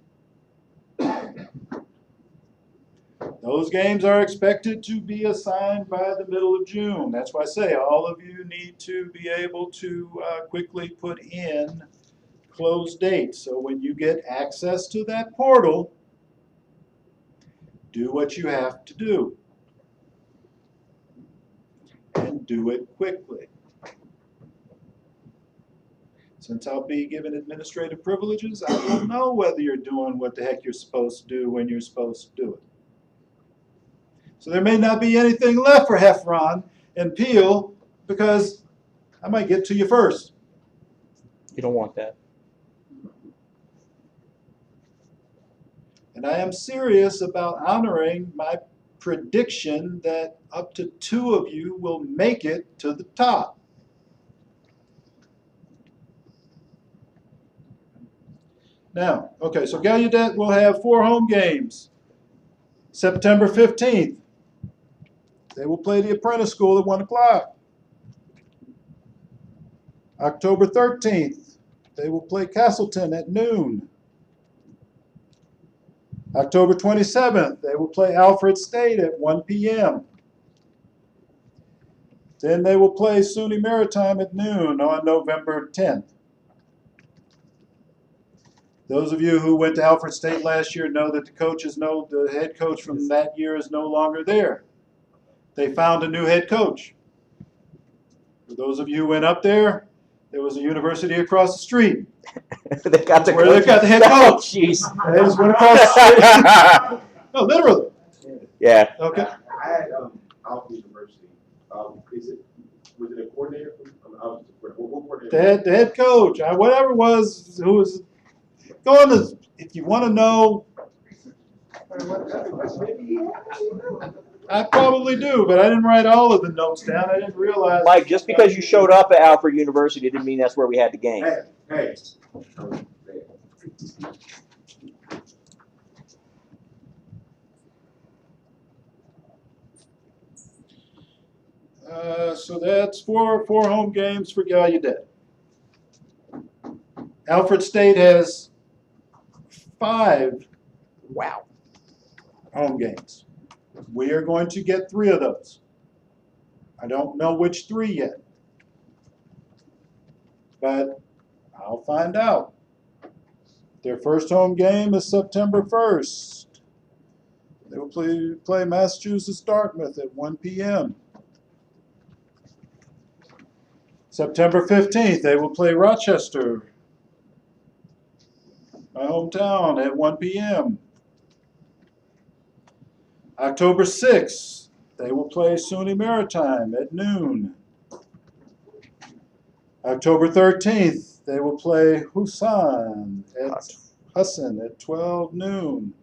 Those games are expected to be assigned by the middle of June. That's why I say all of you need to be able to quickly put in close dates. So when you get access to that portal, do what you have to do. And do it quickly. Since I'll be given administrative privileges, I will know whether you're doing what the heck you're supposed to do when you're supposed to do it. So there may not be anything left for Heffron and Peel because I might get to you first. You don't want that. And I am serious about honoring my prediction that up to 2 of you will make it to the top. Now, okay, so Gallaudet will have 4 home games. September 15th. They will play the Apprentice School at 1 o'clock. October 13th, they will play Castleton at noon. October 27th, they will play Alfred State at 1 p.m. Then they will play SUNY Maritime at noon on November 10th. Those of you who went to Alfred State last year know that the head coach from that year is no longer there. They found a new head coach. For those of you who went up there, there was a university across the street. They've got the Where they've got the head Oh, coach. jeez. They just went across the street. No, literally. Yeah. Okay. I had Alpha University. Was it a coordinator? What coordinator? The head coach, whatever it was, who was going to, if you want to know, I probably do, but I didn't write all of the notes down. I didn't realize. Mike, just because you showed up at Alfred University didn't mean that's where we had the game. Hey. So that's four home games for Gallaudet. Alfred State has 5 home games. We are going to get 3 of those. I don't know which 3 yet, but I'll find out. Their first home game is September 1st. They will play Massachusetts Dartmouth at 1 p.m. September 15th, they will play Rochester, my hometown, at 1 p.m. October 6th, they will play SUNY Maritime at noon. October 13th, they will play Husson at 12 noon.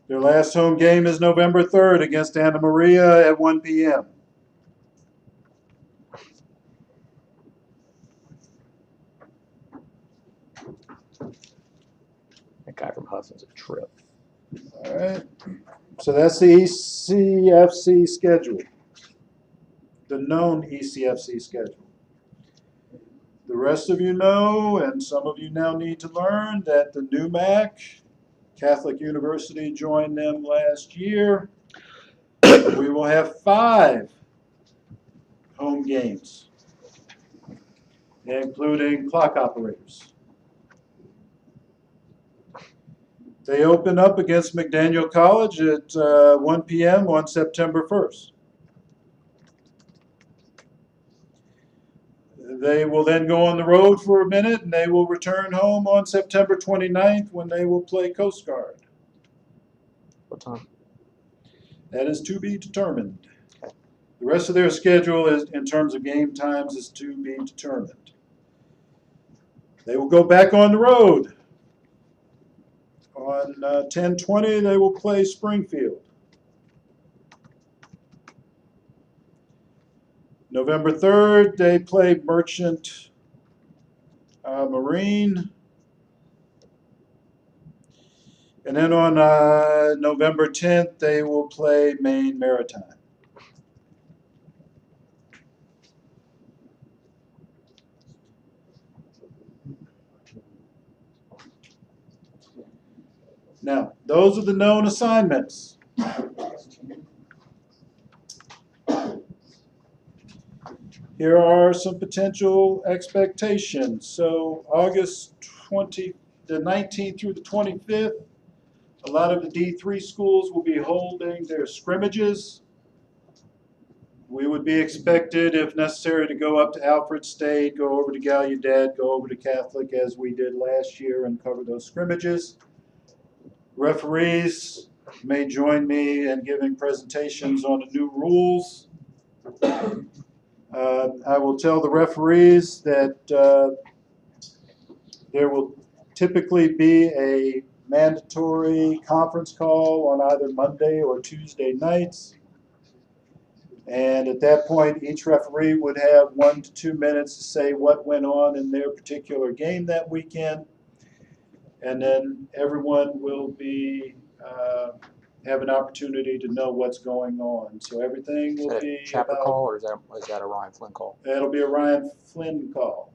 Their last home game is November 3rd against Anna Maria at 1 p.m. That guy from Hudson's a trip. All right. So that's the ECFC schedule, the known ECFC schedule. The rest of you know, and some of you now need to learn, that the new MAC, Catholic University joined them last year. We will have 5 home games, including clock operators. They open up against McDaniel College at 1 p.m. on September 1st. They will then go on the road for a minute, and they will return home on September 29th when they will play Coast Guard. What time? That is to be determined. The rest of their schedule, is, in terms of game times, is to be determined. They will go back on the road. On 10/20, they will play Springfield. November 3rd, they play Merchant Marine. And then on November 10th, they will play Maine Maritime. Now, those are the known assignments. Here are some potential expectations. So August the 19th through the 25th, a lot of the D3 schools will be holding their scrimmages. We would be expected, if necessary, to go up to Alfred State, go over to Gallaudet, go over to Catholic as we did last year and cover those scrimmages. Referees may join me in giving presentations on the new rules. I will tell the referees that there will typically be a mandatory conference call on either Monday or Tuesday nights. And at that point, each referee would have 1 to 2 minutes to say what went on in their particular game that weekend. And then everyone will be have an opportunity to know what's going on. So everything Is will that be a chapter about, call or is that a Ryan Flynn call? it'll be a Ryan Flynn call.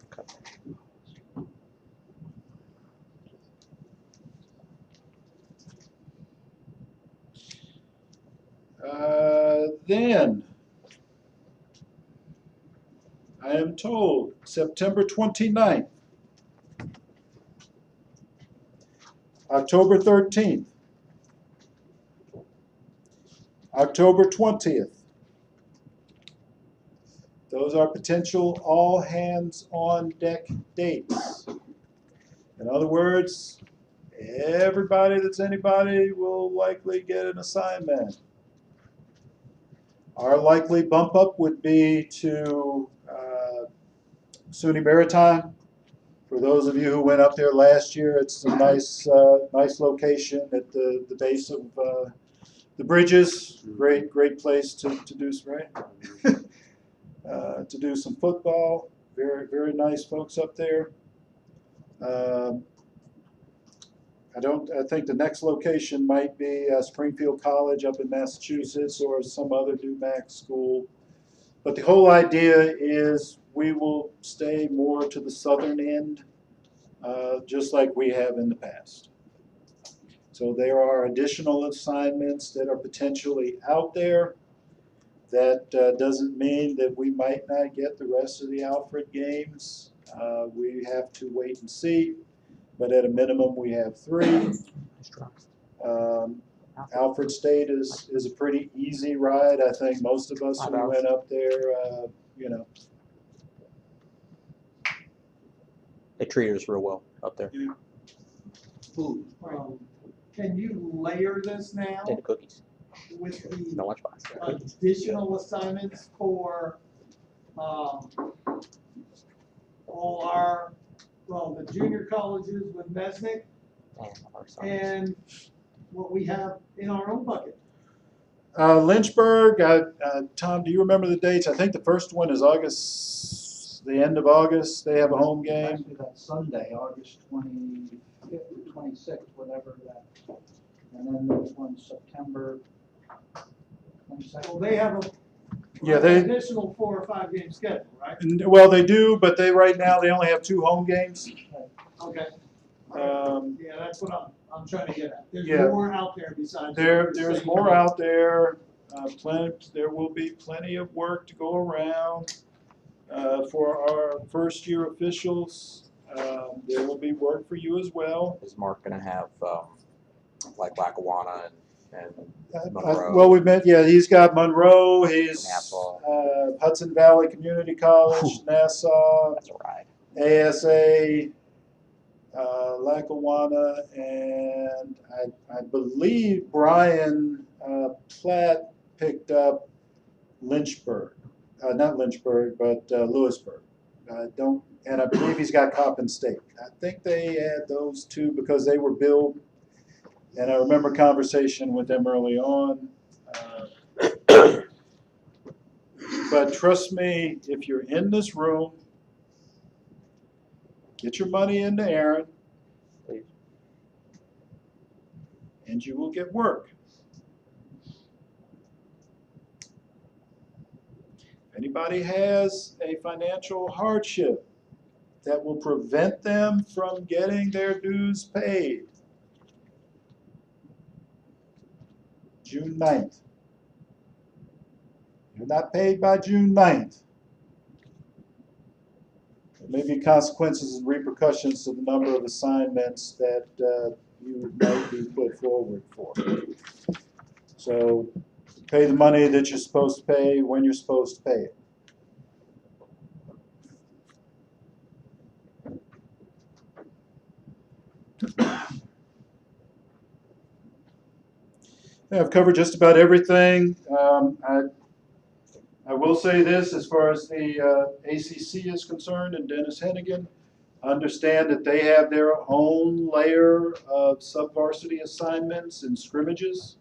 Then, I am told, September 29th, October 13th, October 20th. Those are potential all-hands-on-deck dates. In other words, everybody that's anybody will likely get an assignment. Our likely bump up would be to SUNY Maritime. For those of you who went up there last year, it's a nice location at the base of the bridges. Great place to do to do some football. Very nice folks up there. I think the next location might be Springfield College up in Massachusetts or some other NUMAC school. But the whole idea is we will stay more to the southern end, just like we have in the past. So there are additional assignments that are potentially out there. That doesn't mean that we might not get the rest of the Alfred games. We have to wait and see. But at a minimum, we have 3. Alfred State is a pretty easy ride. I think most of us who went up there, you know. They treat us real well up there. Yeah. Food. Can you layer this now And the cookies. with No the lunchbox. additional assignments for all our, well, the junior colleges with Mesnick and what we have in our own bucket? Lynchburg, Tom, do you remember the dates? I think the first one is August, the end of August. They have a home game. Actually, that's Sunday, August 25th or 26th, whatever that. And then there's one September 22nd. Well, they have Yeah, an additional 4 or 5 game schedule, right? Well, they do, but right now they only have 2 home games. Okay. Yeah, that's what I'm trying to get at. There's Yeah. more out there besides. There's more out there. There will be plenty of work to go around for our first year officials. There will be work for you as well. Is Mark going to have like Lackawanna and Monroe? Well, we've met. Yeah, he's got Monroe. He's Nassau. Hudson Valley Community College, Nassau. That's a ride. ASA. Lackawanna, and I believe Brian Platt picked up Lynchburg, not Lynchburg, but Lewisburg. And I believe he's got Coppin State. I think they had those 2 because they were billed, and I remember a conversation with them early on. But trust me, if you're in this room, get your money into Aaron, and you will get work. If anybody has a financial hardship that will prevent them from getting their dues paid, June 9th. You're not paid by June 9th. There may be consequences and repercussions to the number of assignments that you might be put forward for. So pay the money that you're supposed to pay when you're supposed to pay it. I've covered just about everything. I will say this as far as the ACC is concerned, and Dennis Hennigan, understand that they have their own layer of sub-varsity assignments and scrimmages.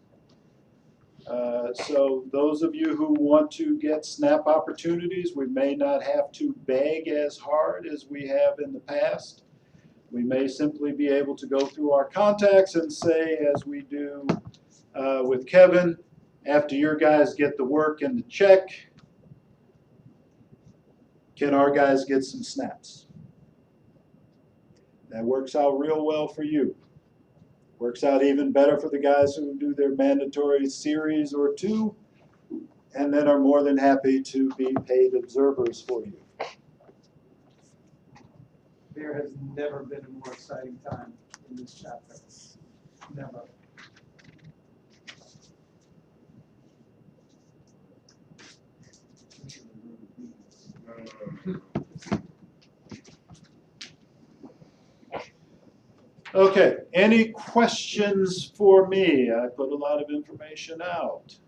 So those of you who want to get snap opportunities, we may not have to beg as hard as we have in the past. We may simply be able to go through our contacts and say, as we do with Kevin, after your guys get the work and the check, can our guys get some snaps? That works out real well for you. Works out even better for the guys who do their mandatory series or two, and then are more than happy to be paid observers for you. There has never been a more exciting time in this chapter. Never. Okay, any questions for me? I put a lot of information out.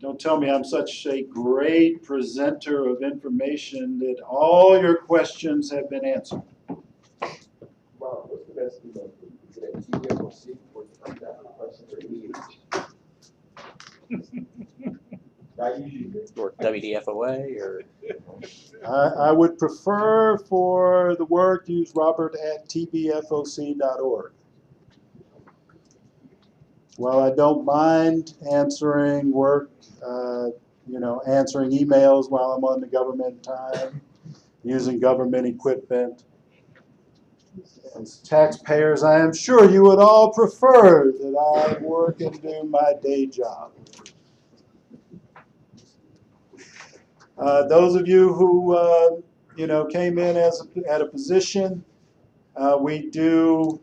Don't tell me I'm such a great presenter of information that all your questions have been answered. Wow, what's the best email for that TFOC or Or WDFOA or I would prefer for the work, use robert@tbfoc.org. While I don't mind answering work, answering emails while I'm on the government time, using government equipment, as taxpayers, I am sure you would all prefer that I work and do my day job. Those of you who came in at a position, we do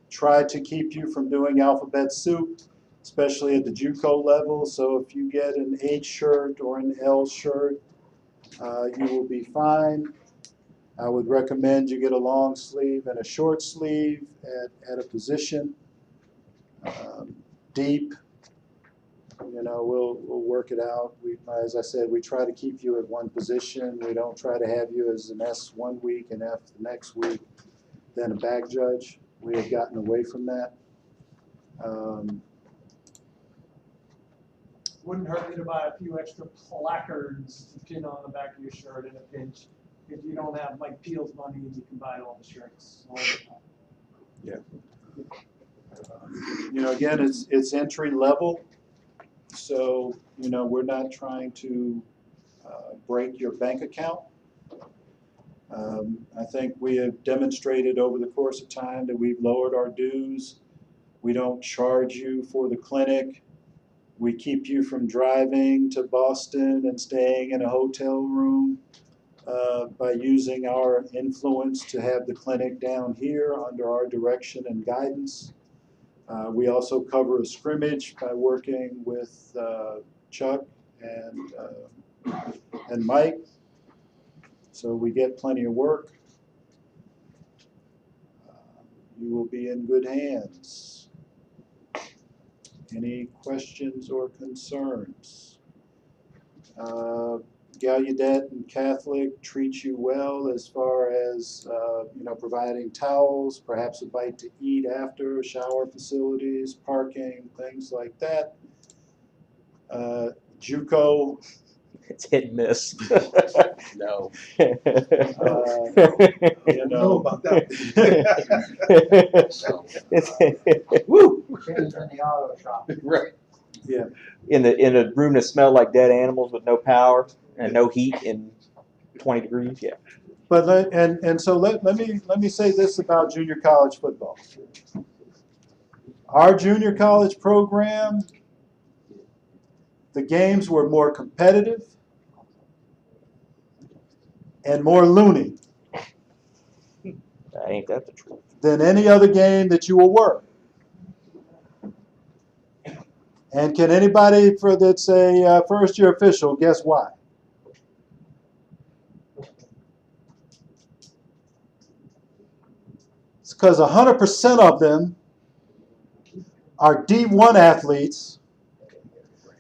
try to keep you from doing alphabet soup, especially at the JUCO level. So if you get an H shirt or an L shirt, you will be fine. I would recommend you get a long sleeve and a short sleeve at a position. Deep. We'll work it out. As I said, we try to keep you at one position. We don't try to have you as an S one week and F the next week, then a back judge. We have gotten away from that. Wouldn't hurt you to buy a few extra placards to pin on the back of your shirt in a pinch. If you don't have Mike Peel's money, you can buy all the shirts all the time. Yeah. Again, it's entry level. So, we're not trying to break your bank account. I think we have demonstrated over the course of time that we've lowered our dues. We don't charge you for the clinic. We keep you from driving to Boston and staying in a hotel room by using our influence to have the clinic down here under our direction and guidance. We also cover a scrimmage by working with Chuck and Mike, so we get plenty of work. You will be in good hands. Any questions or concerns? Gallaudet and Catholic treat you well as far as providing towels, perhaps a bite to eat after, shower facilities, parking, things like that. JUCO. It's hit and miss. No. Know about that. Woo! Kids in the auto shop. Right. Yeah. In a room that smelled like dead animals with no power and no heat in 20 degrees. Yeah. But let me say this about junior college football. Our junior college program, the games were more competitive and more loony Ain't that the truth? than any other game that you will work. And can anybody that's a first year official guess why? It's because 100% of them are D1 athletes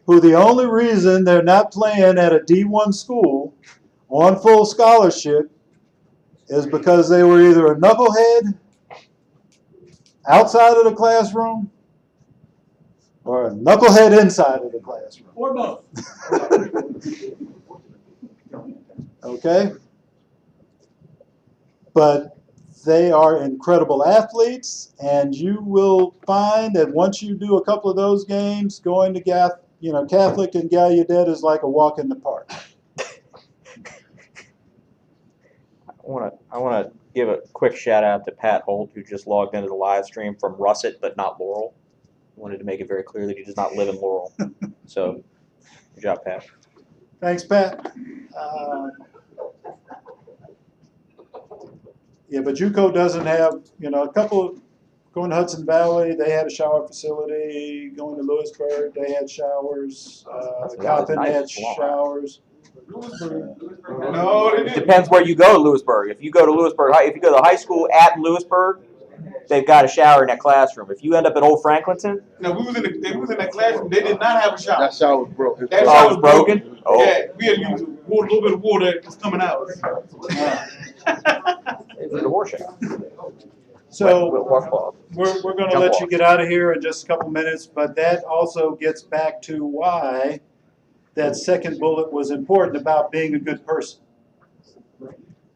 who the only reason they're not playing at a D1 school on full scholarship is because they were either a knucklehead outside of the classroom or a knucklehead inside of the classroom. Or both. Okay? but they are incredible athletes, and you will find that once you do a couple of those games, going to Catholic and Gallaudet is like a walk in the park. I want to give a quick shout out to Pat Holt, who just logged into the live stream from Russet, but not Laurel. Wanted to make it very clear that he does not live in Laurel. So, good job, Pat. Thanks, Pat. Yeah, but JUCO doesn't have, a couple of, going to Hudson Valley, they had a shower facility. Going to Lewisburg, they had showers. Coppin had showers. No, it depends where you go to Lewisburg. If you go to Lewisburg, if you go to high school at Lewisburg, they've got a shower in that classroom. If you end up at Old Franklinton, No, we was in that classroom. They did not have a shower. That shower was broken. That shower was broken. Oh. Yeah, we had used a little bit of water that was coming out. It's a horse shower. So Washcloth. we're going to let you get out of here in just a couple minutes, but that also gets back to why that second bullet was important about being a good person.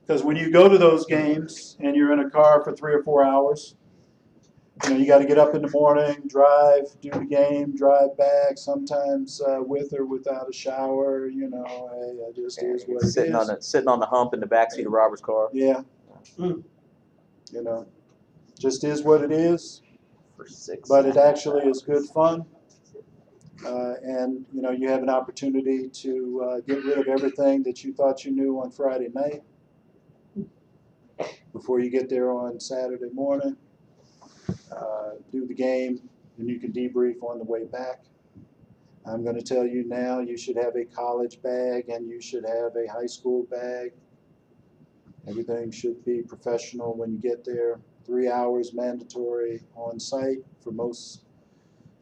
Because when you go to those games and you're in a car for 3 or 4 hours, you got to get up in the morning, drive, do the game, drive back, sometimes with or without a shower, it just is what it is. Sitting on the hump in the backseat of Robert's car. Yeah. Just is what it is. But it actually is good fun. And you have an opportunity to get rid of everything that you thought you knew on Friday night before you get there on Saturday morning. Do the game, and you can debrief on the way back. I'm going to tell you now, you should have a college bag and you should have a high school bag. Everything should be professional when you get there. 3 hours mandatory on site for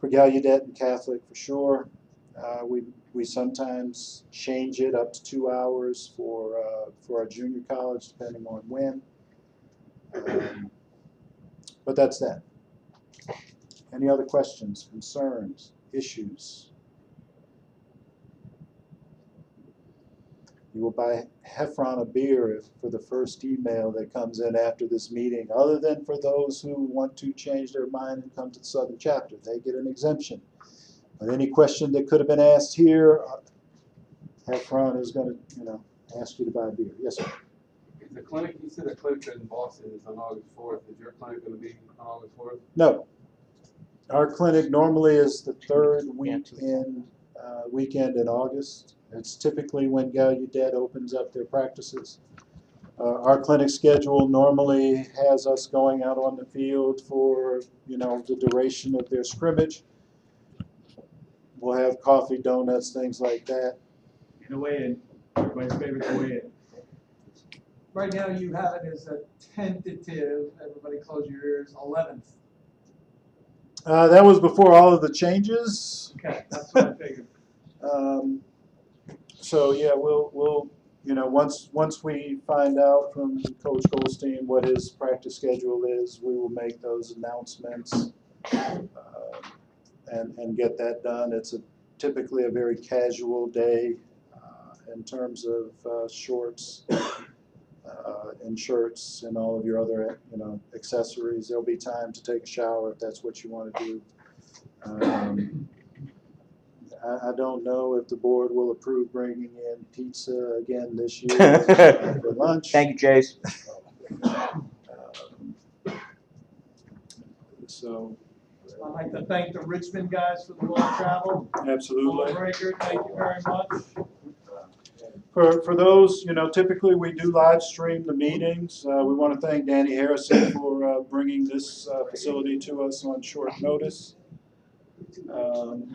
Gallaudet and Catholic for sure. We sometimes change it up to 2 hours for our junior college, depending on when. But that's that. Any other questions, concerns, issues? You will buy Heffron a beer for the first email that comes in after this meeting, other than for those who want to change their mind and come to the Southern chapter. They get an exemption. But any question that could have been asked here, Heffron is going to, ask you to buy a beer. Yes, sir. Is the clinic, you said the clinic in Boston is on August 4th. Is your clinic going to be on August 4th? No. Our clinic normally is the third weekend in August. It's typically when Gallaudet opens up their practices. Our clinic schedule normally has us going out on the field for, the duration of their scrimmage. We'll have coffee, donuts, things like that. In a way, everybody's favorite way. Right now, you have it as a tentative, everybody close your ears, 11th. That was before all of the changes. Okay, that's what I figured. So yeah, we'll once we find out from Coach Goldstein what his practice schedule is, we will make those announcements and get that done. It's typically a very casual day in terms of shorts and shirts and all of your other accessories. There'll be time to take a shower if that's what you want to do. I don't know if the board will approve bringing in pizza again this year for lunch. Thank you, Chase. So I'd like to thank the Richmond guys for the long travel. Absolutely. Breaker, thank you very much. For those, typically we do live stream the meetings. We want to thank Danny Harrison for bringing this facility to us on short notice.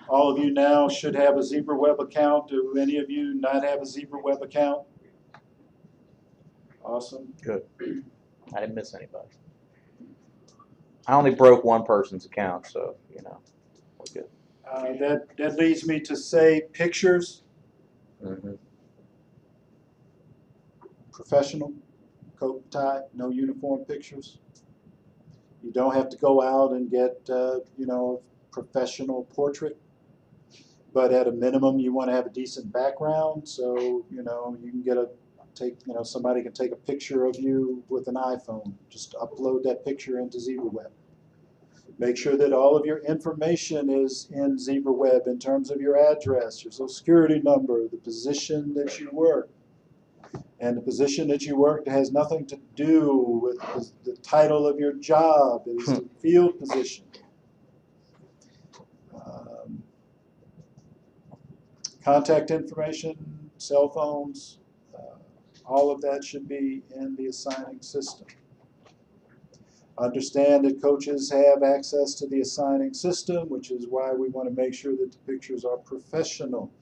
All of you now should have a Zebra Web account. Do any of you not have a Zebra Web account? Awesome. Good. I didn't miss anybody. I only broke one person's account, so we're good. That leads me to say pictures. Mm-hmm. Professional, coat, tie, no uniform pictures. You don't have to go out and get professional portrait, but at a minimum you want to have a decent background, so you can get a somebody can take a picture of you with an iPhone. Just upload that picture into ZebraWeb. Make sure that all of your information is in ZebraWeb in terms of your address, your social security number, the position that you work. And the position that you work has nothing to do with the title of your job. It is the field position. Contact information, cell phones, all of that should be in the assigning system. Understand that coaches have access to the assigning system, which is why we want to make sure that the pictures are professional.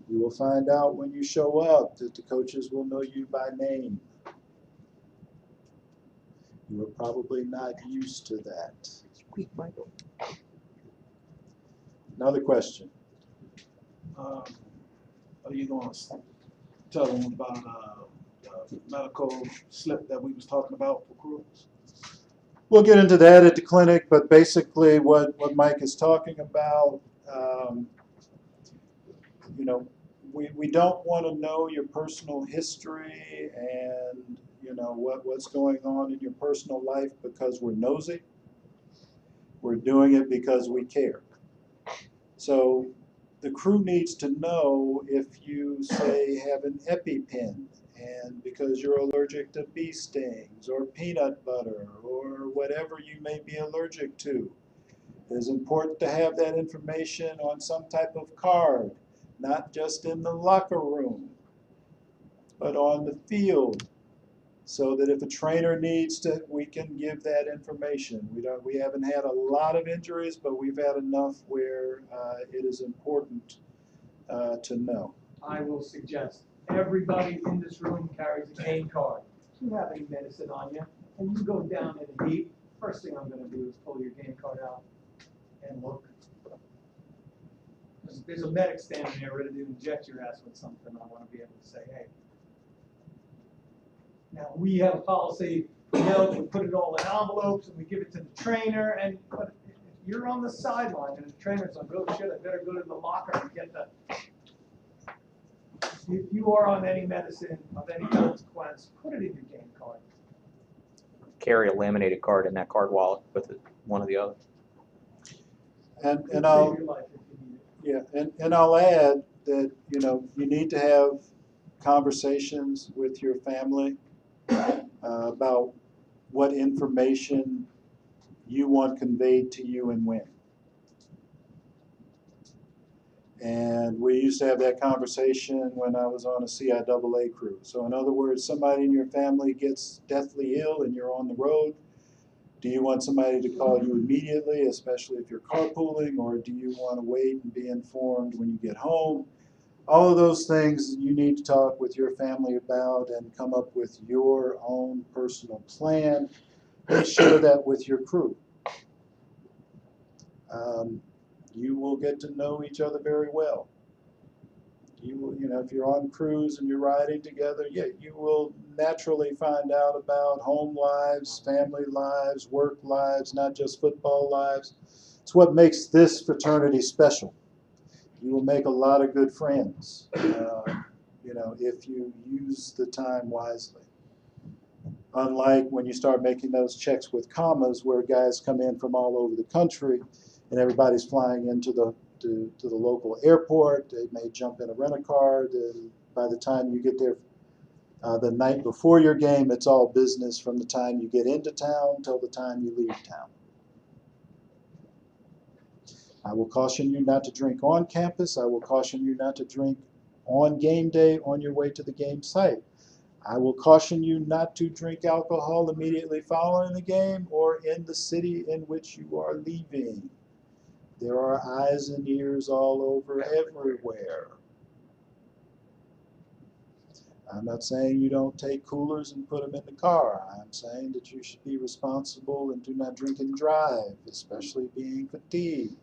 You will find out when you show up that the coaches will know you by name. You are probably not used to that. Another question. Are you going to tell them about the medical slip that we was talking about for crews? We'll get into that at the clinic, but basically what Mike is talking about, we don't want to know your personal history and what's going on in your personal life because we're nosy. We're doing it because we care. So the crew needs to know if you, say, have an EpiPen, and because you're allergic to bee stings or peanut butter or whatever you may be allergic to. It is important to have that information on some type of card, not just in the locker room, but on the field, so that if a trainer needs to, we can give that information. We haven't had a lot of injuries, but we've had enough where it is important to know. I will suggest everybody in this room carries a game card. If you have any medicine on you, and you go down in a heap, first thing I'm gonna do is pull your game card out and look. There's a medic standing there ready to inject your ass with something. I wanna be able to say, hey. Now, we have a policy, we put it all in envelopes and we give it to the trainer, but if you're on the sideline and the trainer's like, oh shit, I better go to the locker and get the. If you are on any medicine of any consequence, put it in your game card. Carry a laminated card in that card wallet with one or the other. And I'll, and I'll add that you need to have conversations with your family about what information you want conveyed to you and when. And we used to have that conversation when I was on a CIAA crew. So in other words, somebody in your family gets deathly ill and you're on the road. Do you want somebody to call you immediately, especially if you're carpooling, or do you want to wait and be informed when you get home? All of those things you need to talk with your family about and come up with your own personal plan and share that with your crew. You will get to know each other very well. You will, if you're on crews and you're riding together, you will naturally find out about home lives, family lives, work lives, not just football lives. It's what makes this fraternity special. You will make a lot of good friends, if you use the time wisely. Unlike when you start making those checks with commas, where guys come in from all over the country, and everybody's flying into the local airport. They may jump in a rent-a-car. By the time you get there the night before your game, it's all business from the time you get into town till the time you leave town. I will caution you not to drink on campus. I will caution you not to drink on game day on your way to the game site. I will caution you not to drink alcohol immediately following the game or in the city in which you are leaving. There are eyes and ears all over everywhere. I'm not saying you don't take coolers and put them in the car. I'm saying that you should be responsible and do not drink and drive, especially being fatigued.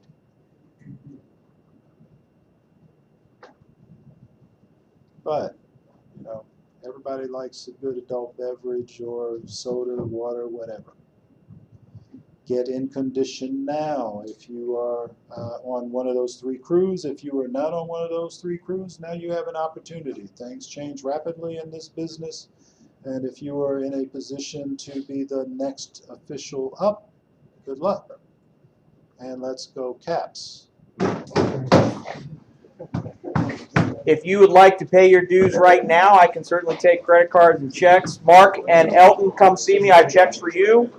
But, everybody likes a good adult beverage or soda, water, whatever. get in condition now. If you are on one of those 3 crews, if you are not on one of those 3 crews, now you have an opportunity. Things change rapidly in this business, and if you are in a position to be the next official up, good luck. And let's go Caps. If you would like to pay your dues right now, I can certainly take credit cards and checks. Mark and Elton, come see me. I have checks for you.